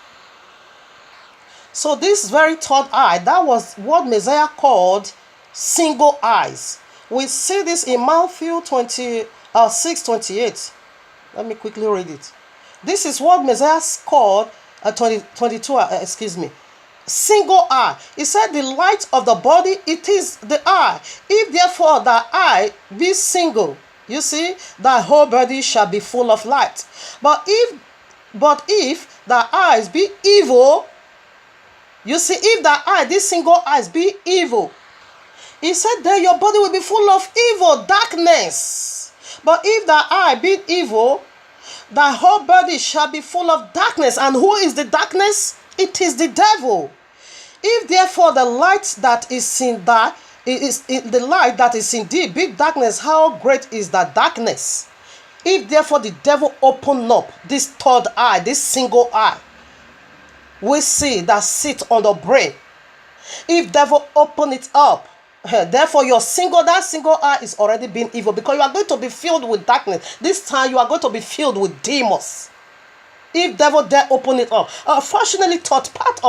So this very third eye, that was what Messiah called single eyes. We see this in Matthew 6:28. Let me quickly read it. This is what Messiah called 22. Single eye. He said, the light of the body, it is the eye. If therefore thy eye be single, you see, thy whole body shall be full of light. But if thy eyes be evil, you see, if thy eye, this single eyes be evil, he said, then your body will be full of evil, darkness. But if thy eye be evil, thy whole body shall be full of darkness. And who is the darkness? It is the devil. If therefore the light that is in the light that is in thee be darkness, how great is that darkness? If therefore the devil open up this third eye, this single eye, we see that sit on the brain. If devil open it up, therefore that single eye is already being evil, because you are going to be filled with darkness. This time you are going to be filled with demons. If devil dare open it up. Fortunately, third part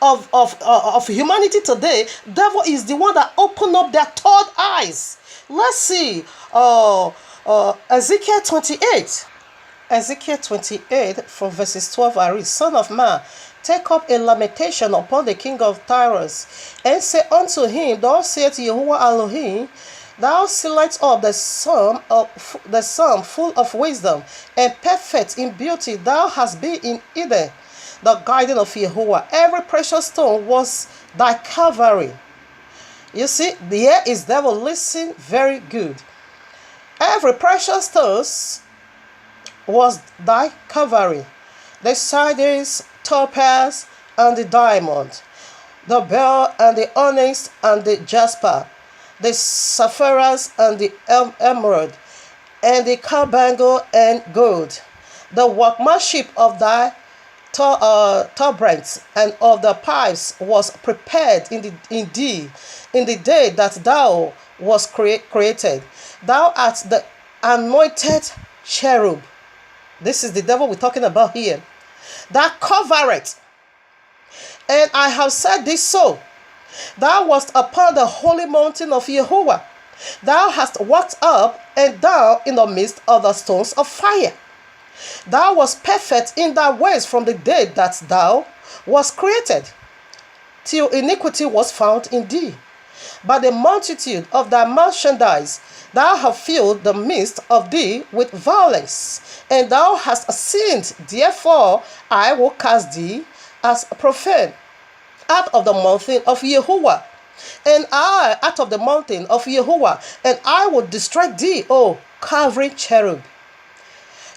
of humanity today, devil is the one that opened up their third eyes. Let's see Ezekiel 28. Ezekiel 28 from verses 12 I read, Son of man, take up a lamentation upon the king of Tyrus, and say unto him, Thus saith Yahuwah Elohim, thou sealest up the sum full of wisdom, and perfect in beauty. Thou hast been in Eden, the garden of Yahuwah. Every precious stone was thy Calvary. You see, here is devil. Listen very good. Every precious stone was thy Calvary. The sardius, topaz, and the diamond, the beryl and the onyx and the jasper, the sapphires and the emerald, and the carbuncle and gold. The workmanship of thy tabrets and of the pipes was prepared in thee in the day that thou was created. Thou art the anointed cherub. This is the devil we're talking about here. That covereth. And I have said this so. Thou wast upon the holy mountain of Yahuwah. Thou hast walked up and down in the midst of the stones of fire. Thou wast perfect in thy ways from the day that thou wast created, till iniquity was found in thee. By the multitude of thy merchandise, thou hast filled the midst of thee with violence, and thou hast sinned. Therefore I will cast thee as profane out of the mountain of Yahuwah. and I out of the mountain of Yahuwah, and I will destroy thee, O Calvary cherub.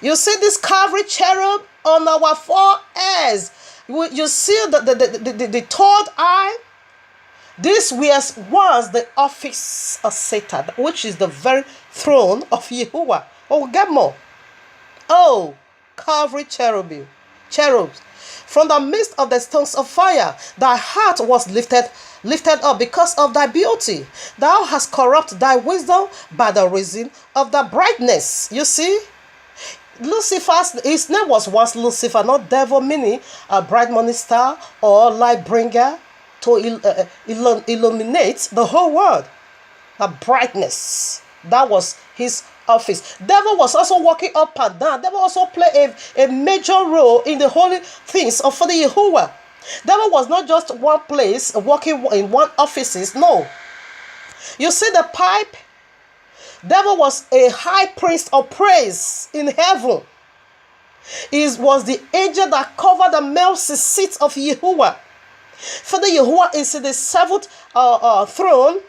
You see this Calvary cherub on our foreheads. You see the third eye. This was the office of Satan, which is the very throne of Yahuwah. Oh, get more. Oh, Calvary cherubs. From the midst of the stones of fire, thy heart was lifted up because of thy beauty. Thou hast corrupted thy wisdom by the reason of thy brightness. You see? Lucifer, his name was once Lucifer, not devil, meaning a bright morning star or light bringer to illuminate the whole world. A brightness. That was his office. Devil was also walking up and down. Devil also played a major role in the holy things of the Yahuwah. Devil was not just one place working in one offices. No. You see the pipe? Devil was a high priest of praise in heaven. He was the angel that covered the mercy seat of Yahuwah. For the Yahuwah is in the seventh throne.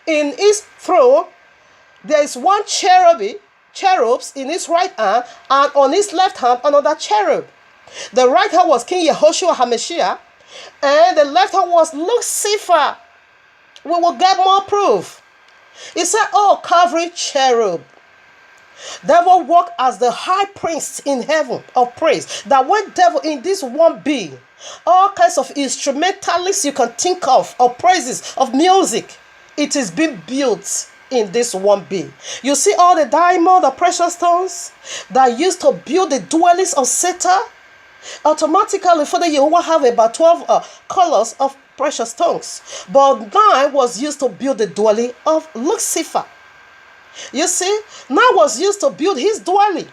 In his throne, there is one cherubs in his right hand, and on his left hand another cherub. The right hand was King Yehoshua HaMashiach, and the left hand was Lucifer. We will get more proof. He said, oh, Calvary cherub. Devil walked as the high priest in heaven of praise. That when devil in this one being, all kinds of instrumentalists you can think of praises, of music, it is being built in this one being. You see all the diamond, the precious stones that used to build the dwellings of Satan. Automatically, for the Yahuwah have about 12 colors of precious stones, but 9 was used to build the dwelling of Lucifer. You see, 9 was used to build his dwelling.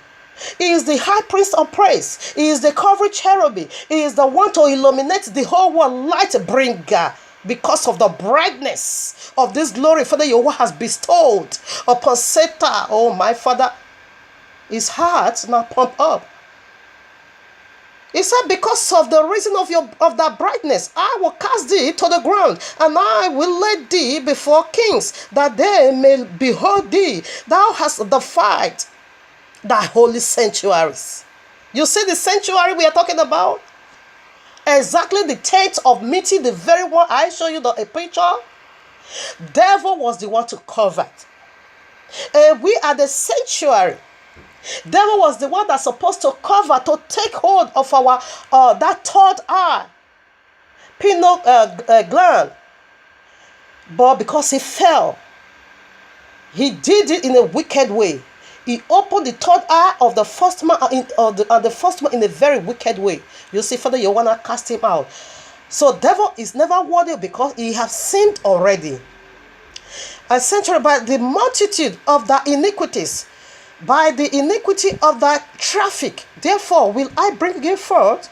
He is the high priest of praise. He is the Calvary cherubim. He is the one to illuminate the whole world, light bringer, because of the brightness of this glory Father Yahuwah has bestowed upon Satan. Oh, my Father, his heart now pump up. He said, because of the reason of that brightness, I will cast thee to the ground, and I will lay thee before kings, that they may behold thee. Thou hast defied thy holy sanctuaries. You see the sanctuary we are talking about? Exactly the tent of meeting, the very one I show you a picture. Devil was the one to cover it. And we are the sanctuary. Devil was the one that's supposed to cover, to take hold of our that third eye, pineal gland. But because he fell, he did it in a wicked way. He opened the third eye of the first man the first man in a very wicked way. You see, Father, you wanna cast him out. So devil is never worthy because he has sinned already. Essentially by the multitude of the iniquities. By the iniquity of thy traffic, therefore will I bring you forth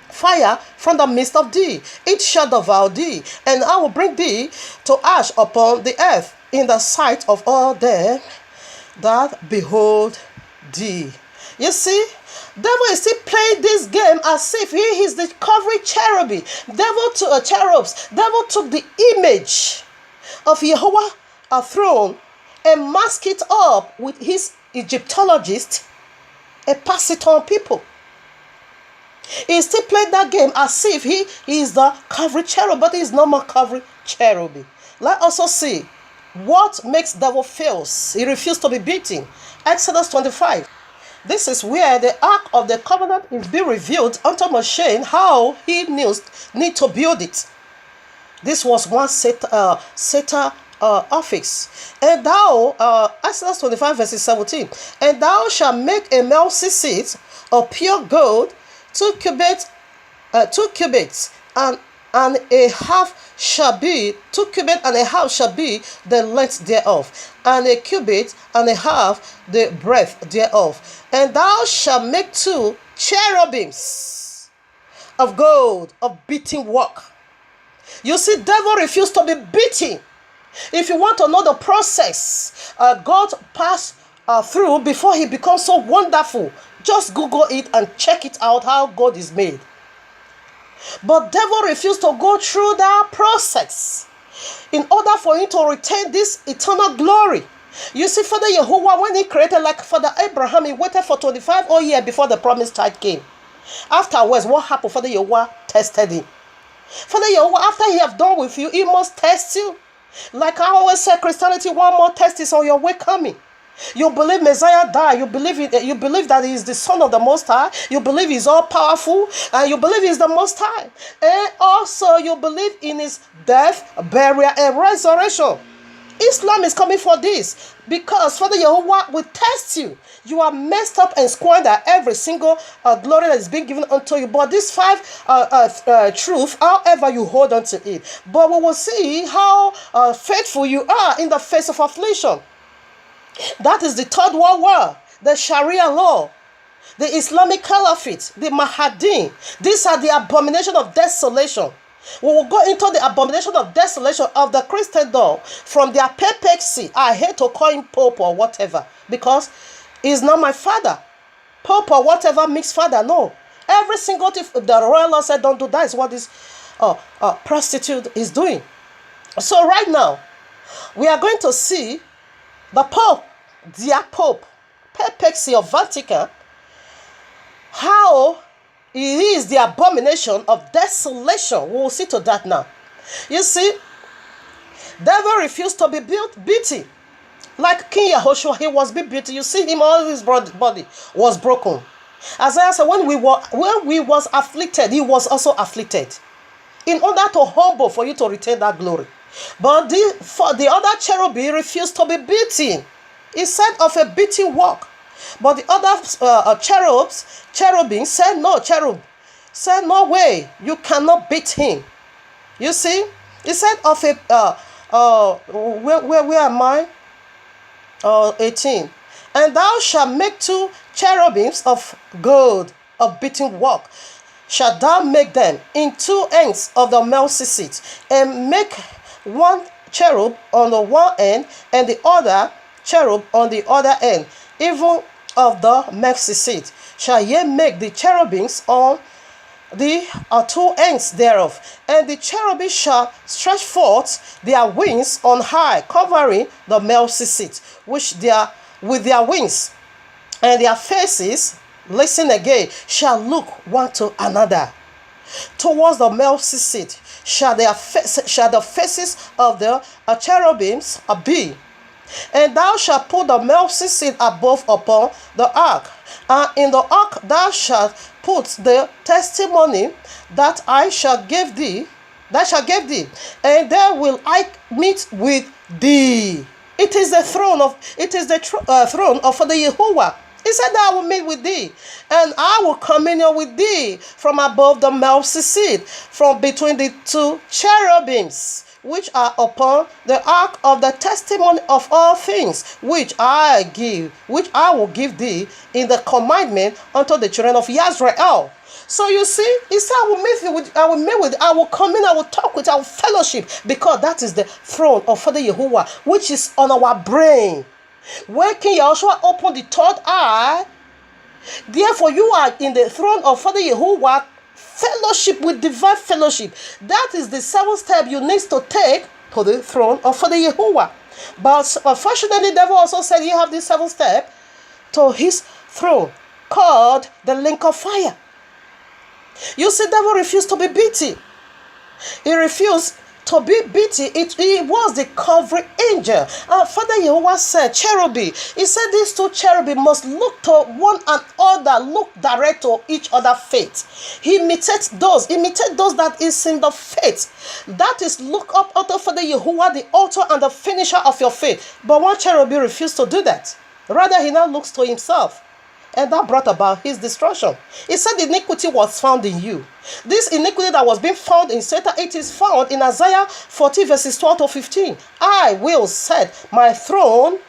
fire from the midst of thee. It shall devour thee, and I will bring thee to ash upon the earth in the sight of all them that behold thee. You see, devil is still playing this game as if he is the Calvary cherubim. Cherubs. Devil took the image of Yahuwah, a throne, and masked it up with his Egyptologist and pass it on people. He still played that game as if he is the Calvary cherub, but he is no more Calvary cherubim. Let us also see what makes devil fails. He refused to be beaten. Exodus 25. This is where the Ark of the Covenant is being revealed unto Moshe, how he need to build it. This was one Satan office. And thou, Exodus 25 verses 17, and thou shalt make a mercy seat of pure gold, 2 cubits, and a half shall be 2 cubits and a half shall be the length thereof, and a cubit and a half the breadth thereof. And thou shalt make 2 cherubims of gold of beating work. You see, devil refused to be beaten. If you want to know the process God passed through before he becomes so wonderful, just Google it and check it out how God is made. But devil refused to go through that process. in order for him to retain this eternal glory. You see, Father Yehovah, when he created, like Father Abraham, he waited for 25 whole years before the promised child came. Afterwards, what happened? Father Yehovah tested him. Father Yehovah, after he have done with you, he must test you. Like I always say, Christianity, one more test is on your way coming. You believe Messiah died. You believe that he is the Son of the Most High. You believe he's all powerful, and you believe he's the Most High. And also you believe in his death, burial, and resurrection. Islam is coming for this because Father Yehovah will test you. You are messed up and squander every single glory that is being given unto you. But these 5 truths, however you hold on to it. But we will see how faithful you are in the face of affliction. That is the third world war, the Sharia law, the Islamic Caliphate, the Mahdi. These are the abomination of desolation. We will go into the abomination of desolation of the Christendom from their papacy. I hate to call him Pope or whatever because he's not my father. Pope or whatever means father. No. Every single thing the royal law said don't do, that is what this prostitute is doing. So right now, we are going to see the Pope, their Pope, papacy of Vatican, how it is the abomination of desolation. We will see to that now. You see, devil refused to be beaten. Like King Yehoshua, he was beaten. You see him, all his body was broken. Isaiah said, when we was afflicted, he was also afflicted. In order to humble for you to retain that glory. But for the other cherubim refused to be beaten. He said of a beating walk. But the other cherubim said, no, cherub said, no way, you cannot beat him. You see, he said of a, where am I? 18. And thou shalt make 2 cherubims of gold, of beating work. Shalt thou make them in 2 ends of the mercy seat, and make 1 cherub on the one end, and the other cherub on the other end, even of the mercy seat. Shall ye make the cherubims on the 2 ends thereof, and the cherubim shall stretch forth their wings on high, covering the mercy seat, with their wings, and their faces, listen again, shall look one to another. Towards the mercy seat shall the faces of the cherubims be. And thou shalt put the mercy seat above upon the ark. And in the ark thou shalt put the testimony that I shall give thee, and there will I meet with thee. It is the throne of Father Yehovah. He said that I will meet with thee, and I will commune with thee from above the mercy seat, from between the 2 cherubims, which are upon the ark of the testimony of all things, which I will give thee in the commandment unto the children of Israel. So you see, he said, I will come in, I will talk with, I will fellowship, because that is the throne of Father Yehovah, which is on our brain. When King Yehoshua opened the 3rd eye, therefore you are in the throne of Father Yehovah, fellowship with divine fellowship. That is the 7th step you need to take to the throne of Father Yehovah. But unfortunately, the devil also said you have this 7th step to his throne, called the lake of fire. You see, the devil refused to be beaten. He refused to be beaten. He was the covering angel. Father Yehovah said, cherubim. He said these 2 cherubim must look to one another, look direct to each other faith. He imitates those that is in the faith. That is, look up unto Father Yehovah, the author and the finisher of your faith. But one cherubim refused to do that. Rather, he now looks to himself. And that brought about his destruction. He said iniquity was found in you. This iniquity that was being found in Satan, it is found in Isaiah 40 verses 12 to 15. I will set my throne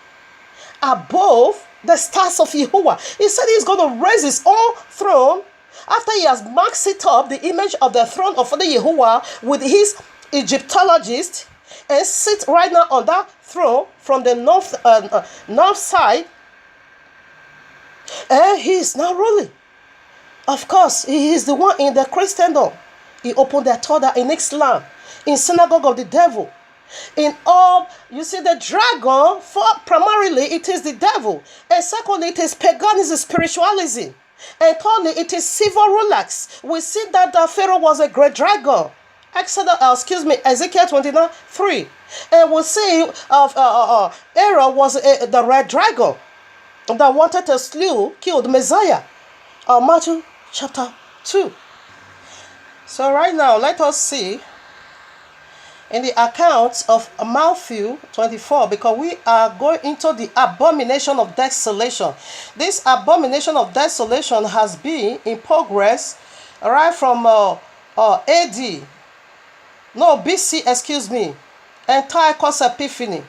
above the stars of Yehovah. He said he's going to raise his own throne after he has marked it up, the image of the throne of Father Yehovah, with his Egyptologist, and sit right now on that throne from the north side. And he is now ruling. Of course, he is the one in the Christendom. He opened the Torah in Islam, in synagogue of the devil. In all, you see the dragon, for primarily it is the devil. And secondly, it is paganism, spiritualism. And thirdly, it is civil rulers. We see that Pharaoh was a great dragon. Ezekiel 29:3. And we see Aaron was the red dragon that wanted to kill the Messiah. Matthew chapter 2. So right now, let us see in the account of Matthew 24, because we are going into the abomination of desolation. This abomination of desolation has been in progress right from BC, Antiochus Epiphanes,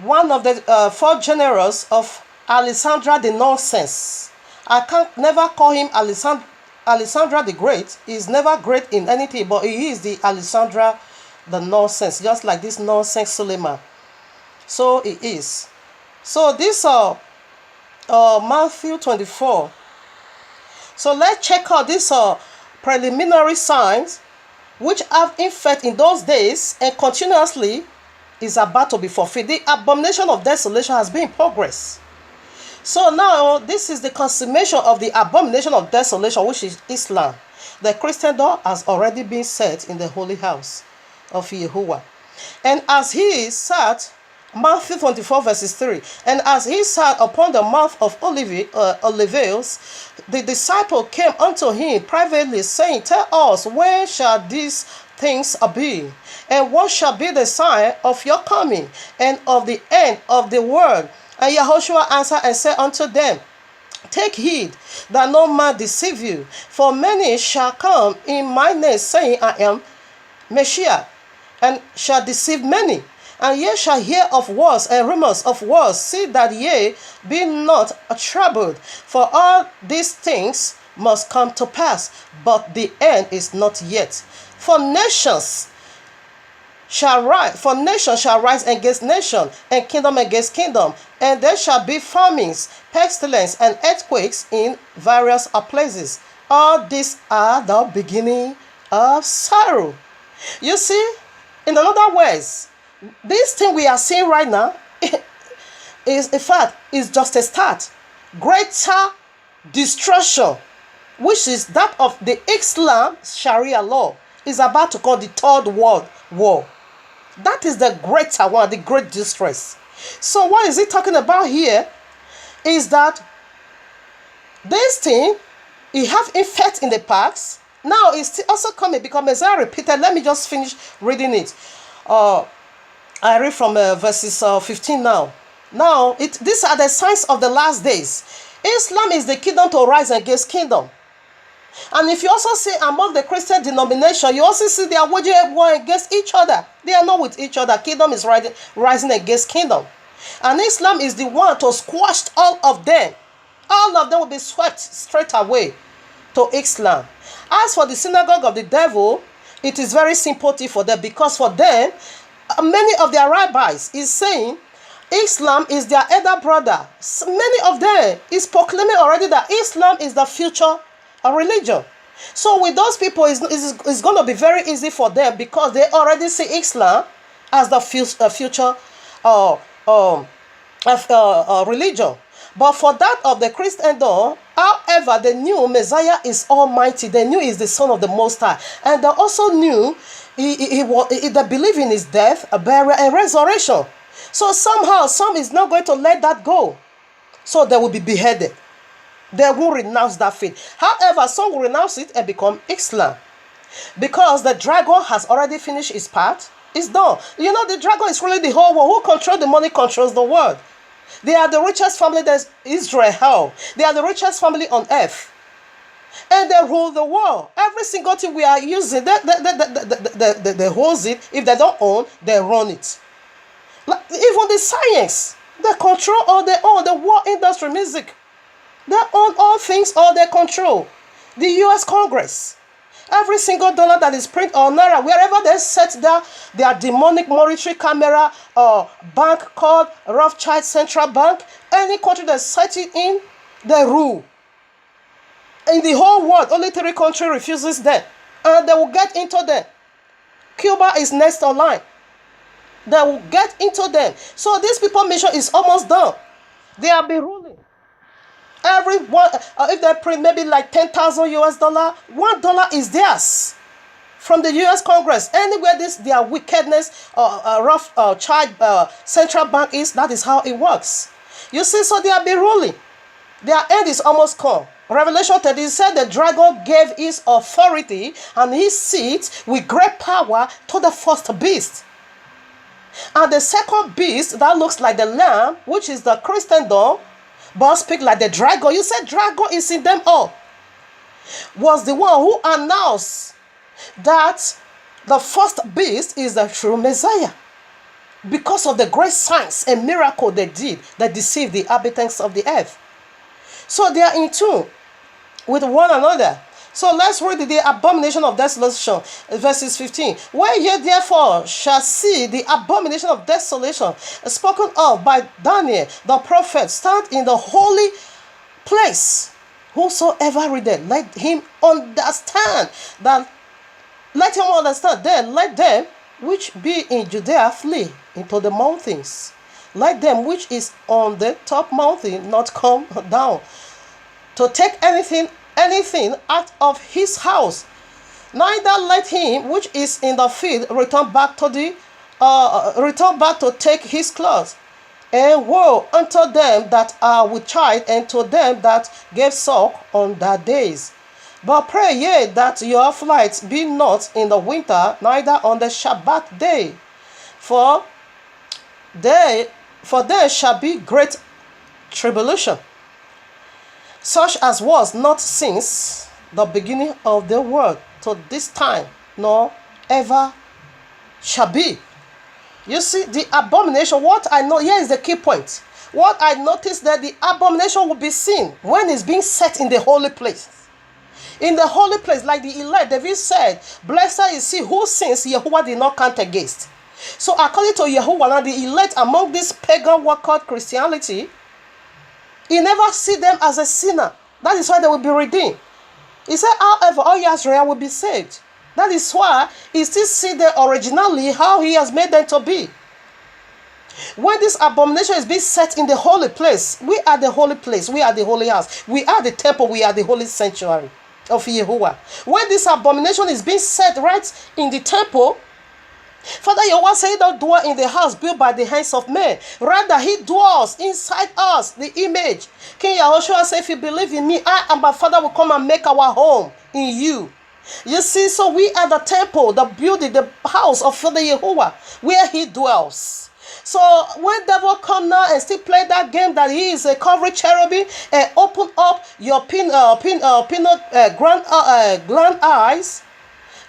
one of the 4 generals of Alexander the Nonsense. I can't never call him Alexander the Great. He's never great in anything, but he is the Alexander the Nonsense, just like this nonsense Suleiman. So it is. So this Matthew 24. So let's check out these preliminary signs which have in fact in those days and continuously is about to be fulfilled. The abomination of desolation has been in progress. So now this is the consummation of the abomination of desolation, which is Islam. The Christian door has already been set in the holy house of Yahuwah. And as he sat, Matthew 24 verses 3, and as he sat upon the mouth of Olives, the disciple came unto him privately, saying, Tell us, when shall these things be? And what shall be the sign of your coming and of the end of the world? And Yahushua answered and said unto them, Take heed that no man deceive you, for many shall come in my name, saying, I am Messiah, and shall deceive many. And ye shall hear of wars and rumors of wars. See that ye be not troubled, for all these things must come to pass, but the end is not yet. For nation shall rise against nation, and kingdom against kingdom, and there shall be famines, pestilence, and earthquakes in various places. All these are the beginning of sorrow. You see, in other words, this thing we are seeing right now is, in fact, is just a start. Greater destruction, which is that of the Islam Sharia law, is about to call the Third World War. That is the greater one, the great distress. So what is he talking about here? Is that this thing, it have effect in the past. Now it's also coming because Messiah repeated. Let me just finish reading it. I read from verses 15 now. Now, these are the signs of the last days. Islam is the kingdom to rise against kingdom. And if you also see among the Christian denomination, you also see they are waging war against each other. They are not with each other. Kingdom is rising against kingdom. And Islam is the one to squash all of them. All of them will be swept straight away to Islam. As for the synagogue of the devil, it is very sympathy for them, because for them, many of their rabbis is saying Islam is their elder brother. Many of them is proclaiming already that Islam is the future religion. So with those people, it's going to be very easy for them, because they already see Islam as the future religion. But for that of the Christendom, however, they knew Messiah is almighty. They knew he's the Son of the Most High. And they also knew they believe in his death, burial, and resurrection. So somehow, some is not going to let that go. So they will be beheaded. They will renounce that faith. However, some will renounce it and become Islam. Because the dragon has already finished his part. It's done. You know, the dragon is really the whole world. Who controls the money controls the world. They are the richest family that's Israel. They are the richest family on earth. And they rule the world. Every single thing we are using, they hold it. If they don't own, they run it. Like, even the science, they control all they own. The war industry, music, they own all things, all they control. The U.S. Congress, every single dollar that is printed or naira, wherever they set their demonic monetary camera or bank called Rothschild Central Bank, any country that set it in, they rule. In the whole world, only 3 countries refuses that, and they will get into that. Cuba is next on line. that will get into them. So this people mission is almost done. They have been ruling. Everyone, if they print maybe like 10,000 US dollar, $1 is theirs from the US Congress. Anywhere their wickedness rough child central bank is, that is how it works. You see, so they have been ruling. Their end is almost come. Revelation 13 said the dragon gave his authority and his seat with great power to the first beast. And the second beast that looks like the lamb, which is the Christendom, but speak like the dragon. You said dragon is in them all. Was the one who announced that the first beast is the true Messiah. Because of the great signs and miracle they did that deceived the inhabitants of the earth. So they are in tune with one another. So let's read the abomination of desolation, verses 15. Where ye therefore shall see the abomination of desolation spoken of by Daniel the prophet stand in the holy place. Whosoever readeth, let him understand that. Let him understand. Then let them which be in Judea flee into the mountains. Let them which is on the top mountain not come down to take anything out of his house. Neither let him which is in the field return back to take his clothes. And woe unto them that are with child, and to them that gave suck on their days. But pray ye that your flight be not in the winter, neither on the Shabbat day. For there shall be great tribulation, such as was not since the beginning of the world to this time, nor ever shall be. You see, the abomination, what I know, here is the key point. What I noticed that the abomination will be seen when it's being set in the holy place. In the holy place, like the elect, David said, blessed is he whose sins Yahuwah did not count against. So according to Yahuwah, the elect among this pagan world called Christianity, he never see them as a sinner. That is why they will be redeemed. He said, however, all Israel will be saved. That is why he still see them originally how he has made them to be. When this abomination is being set in the holy place, we are the holy place, we are the holy house, we are the temple, we are the holy sanctuary of Yahuwah. When this abomination is being set right in the temple, Father Yahuwah said, don't dwell in the house built by the hands of men. Rather, he dwells inside us, the image. King Yahushua said, if you believe in me, I and my Father will come and make our home in you. You see, so we are the temple, the building, the house of Father Yahuwah, where he dwells. So when devil come now and still play that game that he is a coverage cherubim and open up your gland eyes,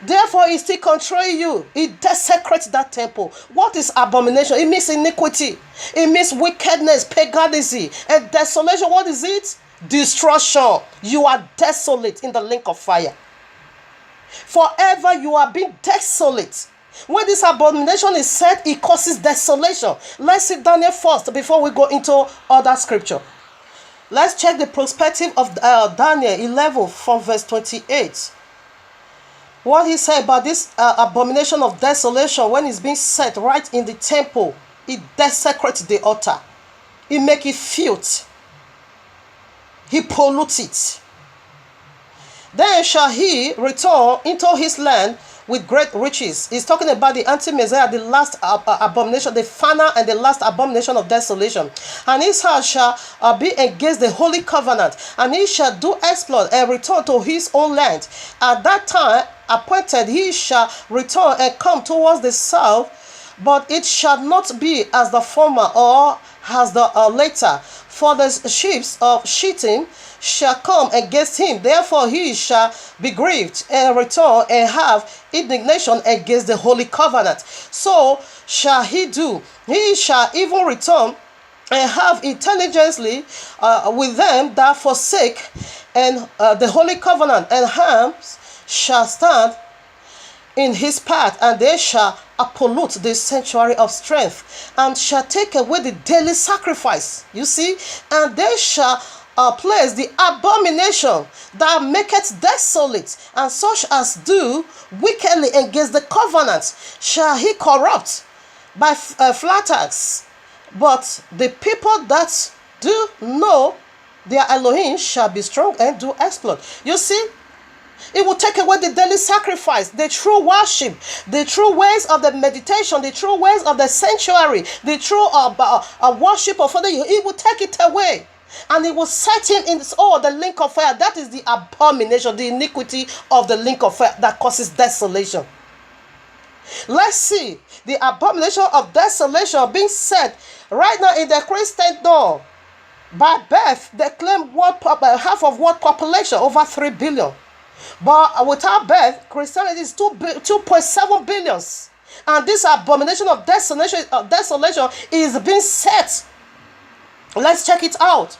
therefore he still control you. He desecrates that temple. What is abomination? It means iniquity. It means wickedness, paganism, and desolation. What is it? Destruction. You are desolate in the lake of fire. Forever you are being desolate. When this abomination is set, it causes desolation. Let's see Daniel first before we go into other scripture. Let's check the perspective of Daniel 11 from verse 28. What he said about this abomination of desolation, when it's being set right in the temple, it desecrates the altar. It makes it filth. He pollutes it. Then shall he return into his land with great riches. He's talking about the anti-Messiah, the last abomination, the final and the last abomination of desolation. And his heart shall be against the holy covenant, and he shall do exploit and return to his own land. At that time appointed he shall return and come towards the south, but it shall not be as the former or as the later. For the ships of Shittim shall come against him, therefore he shall be grieved and return and have indignation against the holy covenant. So shall he do. He shall even return and have intelligently with them that forsake and the holy covenant, and harms shall stand in his path, and they shall pollute the sanctuary of strength, and shall take away the daily sacrifice. You see, and they shall place the abomination that maketh desolate, and such as do wickedly against the covenant shall he corrupt, by flatterers, but the people that do know their Elohim shall be strong and do exploit. You see, it will take away the daily sacrifice, the true worship, the true ways of the meditation, the true ways of the sanctuary, the true worship of Father. It will take it away. And it will set him in the link of fire. That is the abomination, the iniquity of the link of fire that causes desolation. Let's see the abomination of desolation being said right now in the Christendom. By birth, they claim half of world population, over 3 billion. But without birth, Christianity is 2.7 billion. And this abomination of desolation is being set. Let's check it out.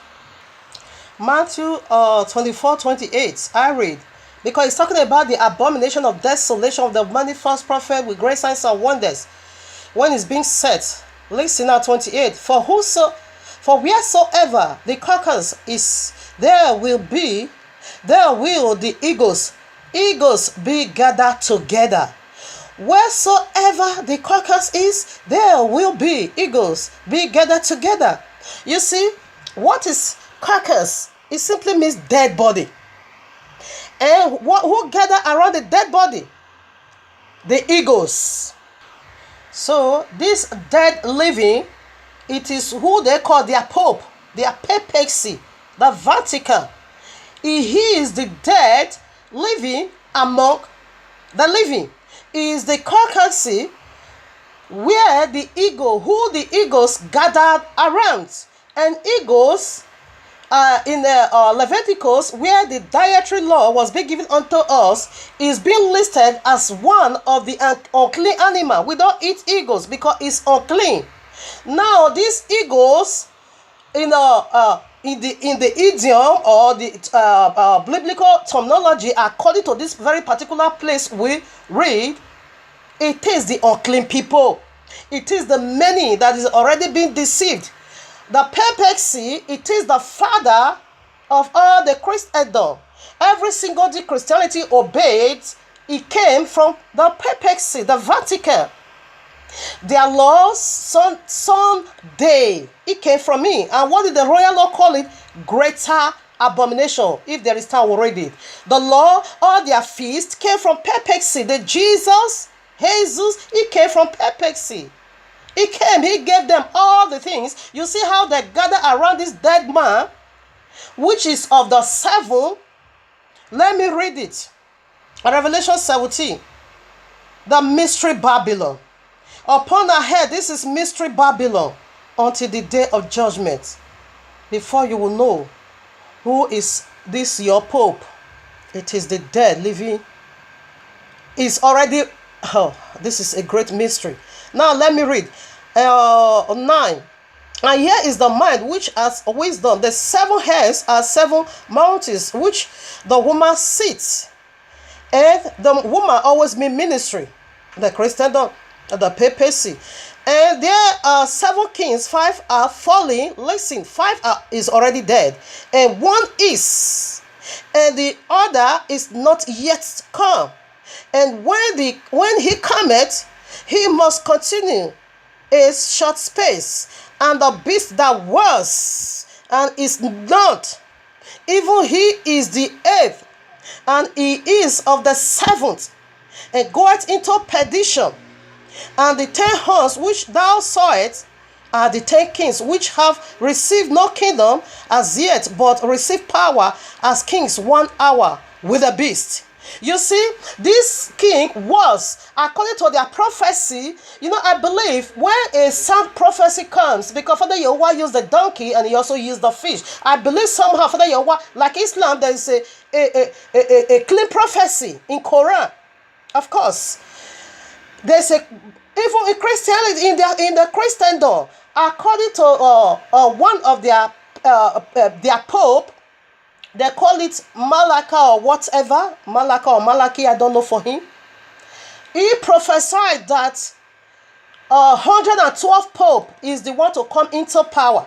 Matthew 24:28. I read, because it's talking about the abomination of desolation of the many false prophets with great signs and wonders. When it's being set, listen now, 28. For wheresoever the carcass is, there will the eagles be gathered together. Wheresoever the carcass is, there will be eagles be gathered together. You see, what is carcass? It simply means dead body. And who gather around the dead body? The eagles. So this dead living, it is who they call their pope, their papacy, the Vatican. He is the dead living among the living. He is the carcass where the eagles gathered around. And eagles in the Leviticus, where the dietary law was being given unto us, is being listed as one of the unclean animal. We don't eat eagles because it's unclean. Now these eagles in the idiom or the biblical terminology, according to this very particular place we read, it is the unclean people. It is the many that is already being deceived. The papacy, it is the father of all the Christendom. Every single day Christianity obeyed, it came from the papacy, the Vatican. Their laws, Sunday, it came from me. And what did the royal law call it? Greater abomination. If there is time, we'll read it. The law, all their feast came from papacy. The Jesus, it came from papacy. He gave them all the things. You see how they gather around this dead man, which is of the seven. Let me read it. Revelation 17. The mystery Babylon. Upon our head, this is mystery Babylon until the day of judgment. Before you will know who is this your pope. It is the dead living. It's already, this is a great mystery. Now let me read 9. And here is the mind which has wisdom. The 7 heads are 7 mountains which the woman sits. And the woman always means ministry. The Christendom, the papacy. And there are 7 kings. 5 are falling. Listen, 5 is already dead. And 1 is. And the other is not yet come. And when he cometh, he must continue a short space. And the beast that was and is not, even he is the 8th, and he is of the 7th, and goeth into perdition. And the 10 horns which thou sawest are the 10 kings, which have received no kingdom as yet, but receive power as kings 1 hour with a beast. You see, this king was, according to their prophecy, I believe when a sound prophecy comes, because Father Yahweh used the donkey and he also used the fish. I believe somehow Father Yahweh, like Islam, there is a clean prophecy in Quran. Of course, there's even in Christianity, in the Christendom, according to one of their pope. They call it Malachi or whatever. Malachi, I don't know for him. He prophesied that 112 Pope is the one to come into power.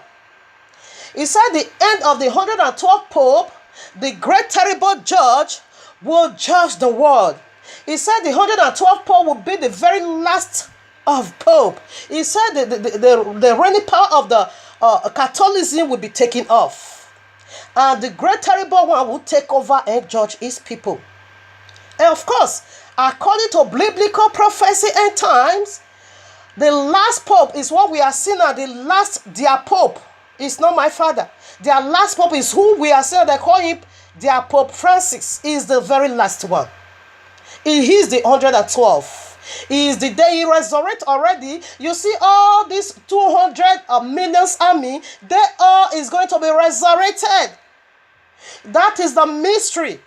He said the end of the 112 Pope, the great terrible judge, will judge the world. He said the 112 Pope will be the very last of Pope. He said the reigning power of the Catholicism will be taken off. And the great terrible one will take over and judge his people. And of course, according to biblical prophecy and times, the last Pope is what we are seeing now. Their Pope is not my father. Their last Pope is who we are seeing. They call him their Pope Francis. He is the very last one. He is the 112. He is the day he resurrected already. You see all these 200 millions army, they all is going to be resurrected. That is the mystery.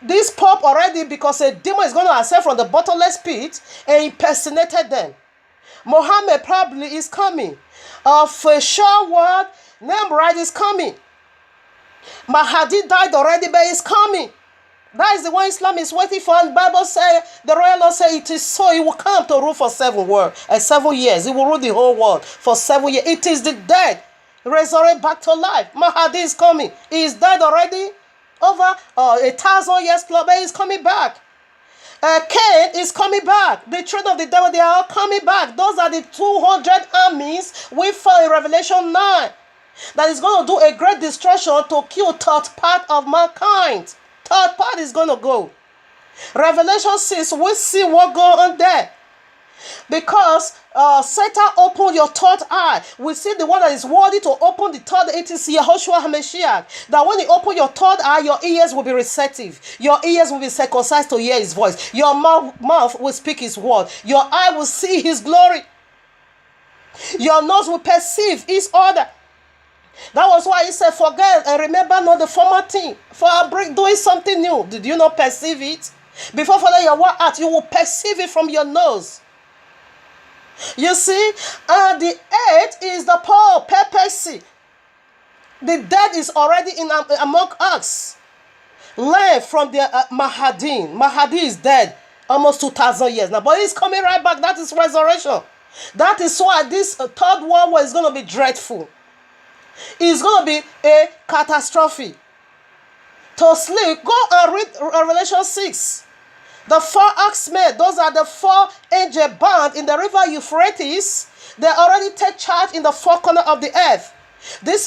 This Pope already, because a demon is going to ascend from the bottomless pit and impersonated them. Muhammad probably is coming. For a sure word, Nimrod is coming. Mahdi died already, but he's coming. That is the one Islam is waiting for. And the Bible says, the royal law says it is so. He will come to rule for 7 years. He will rule the whole world for 7 years. It is the dead resurrect back to life. Mahdi is coming. He is dead already. Over 1,000 years plus, but he's coming back. Cain is coming back. The children of the devil, they are all coming back. Those are the 200 armies we found in Revelation 9. That is going to do a great destruction to kill third part of mankind. Third part is going to go. Revelation 6, we see what goes on there. Because Satan opened your third eye. We see the one that is worthy to open the third. It is Yahushua HaMashiach. That when you open your third eye, your ears will be receptive. Your ears will be circumcised to hear his voice. Your mouth will speak his word. Your eye will see his glory. Your nose will perceive his order. That was why he said, forget and remember not the former thing. For I'm doing something new. Did you not perceive it? Before following your word out, you will perceive it from your nose. You see, the 8th is the Pope, papacy. The dead is already among us. Learn from the Mahdi. Mahdi is dead almost 2,000 years now, but he's coming right back. That is resurrection. That is why this third world war is going to be dreadful. It's going to be a catastrophe. To sleep, go and read Revelation 6. The 4 axemen, those are the 4 angel band in the river Euphrates. They already take charge in the 4 corners of the earth. This is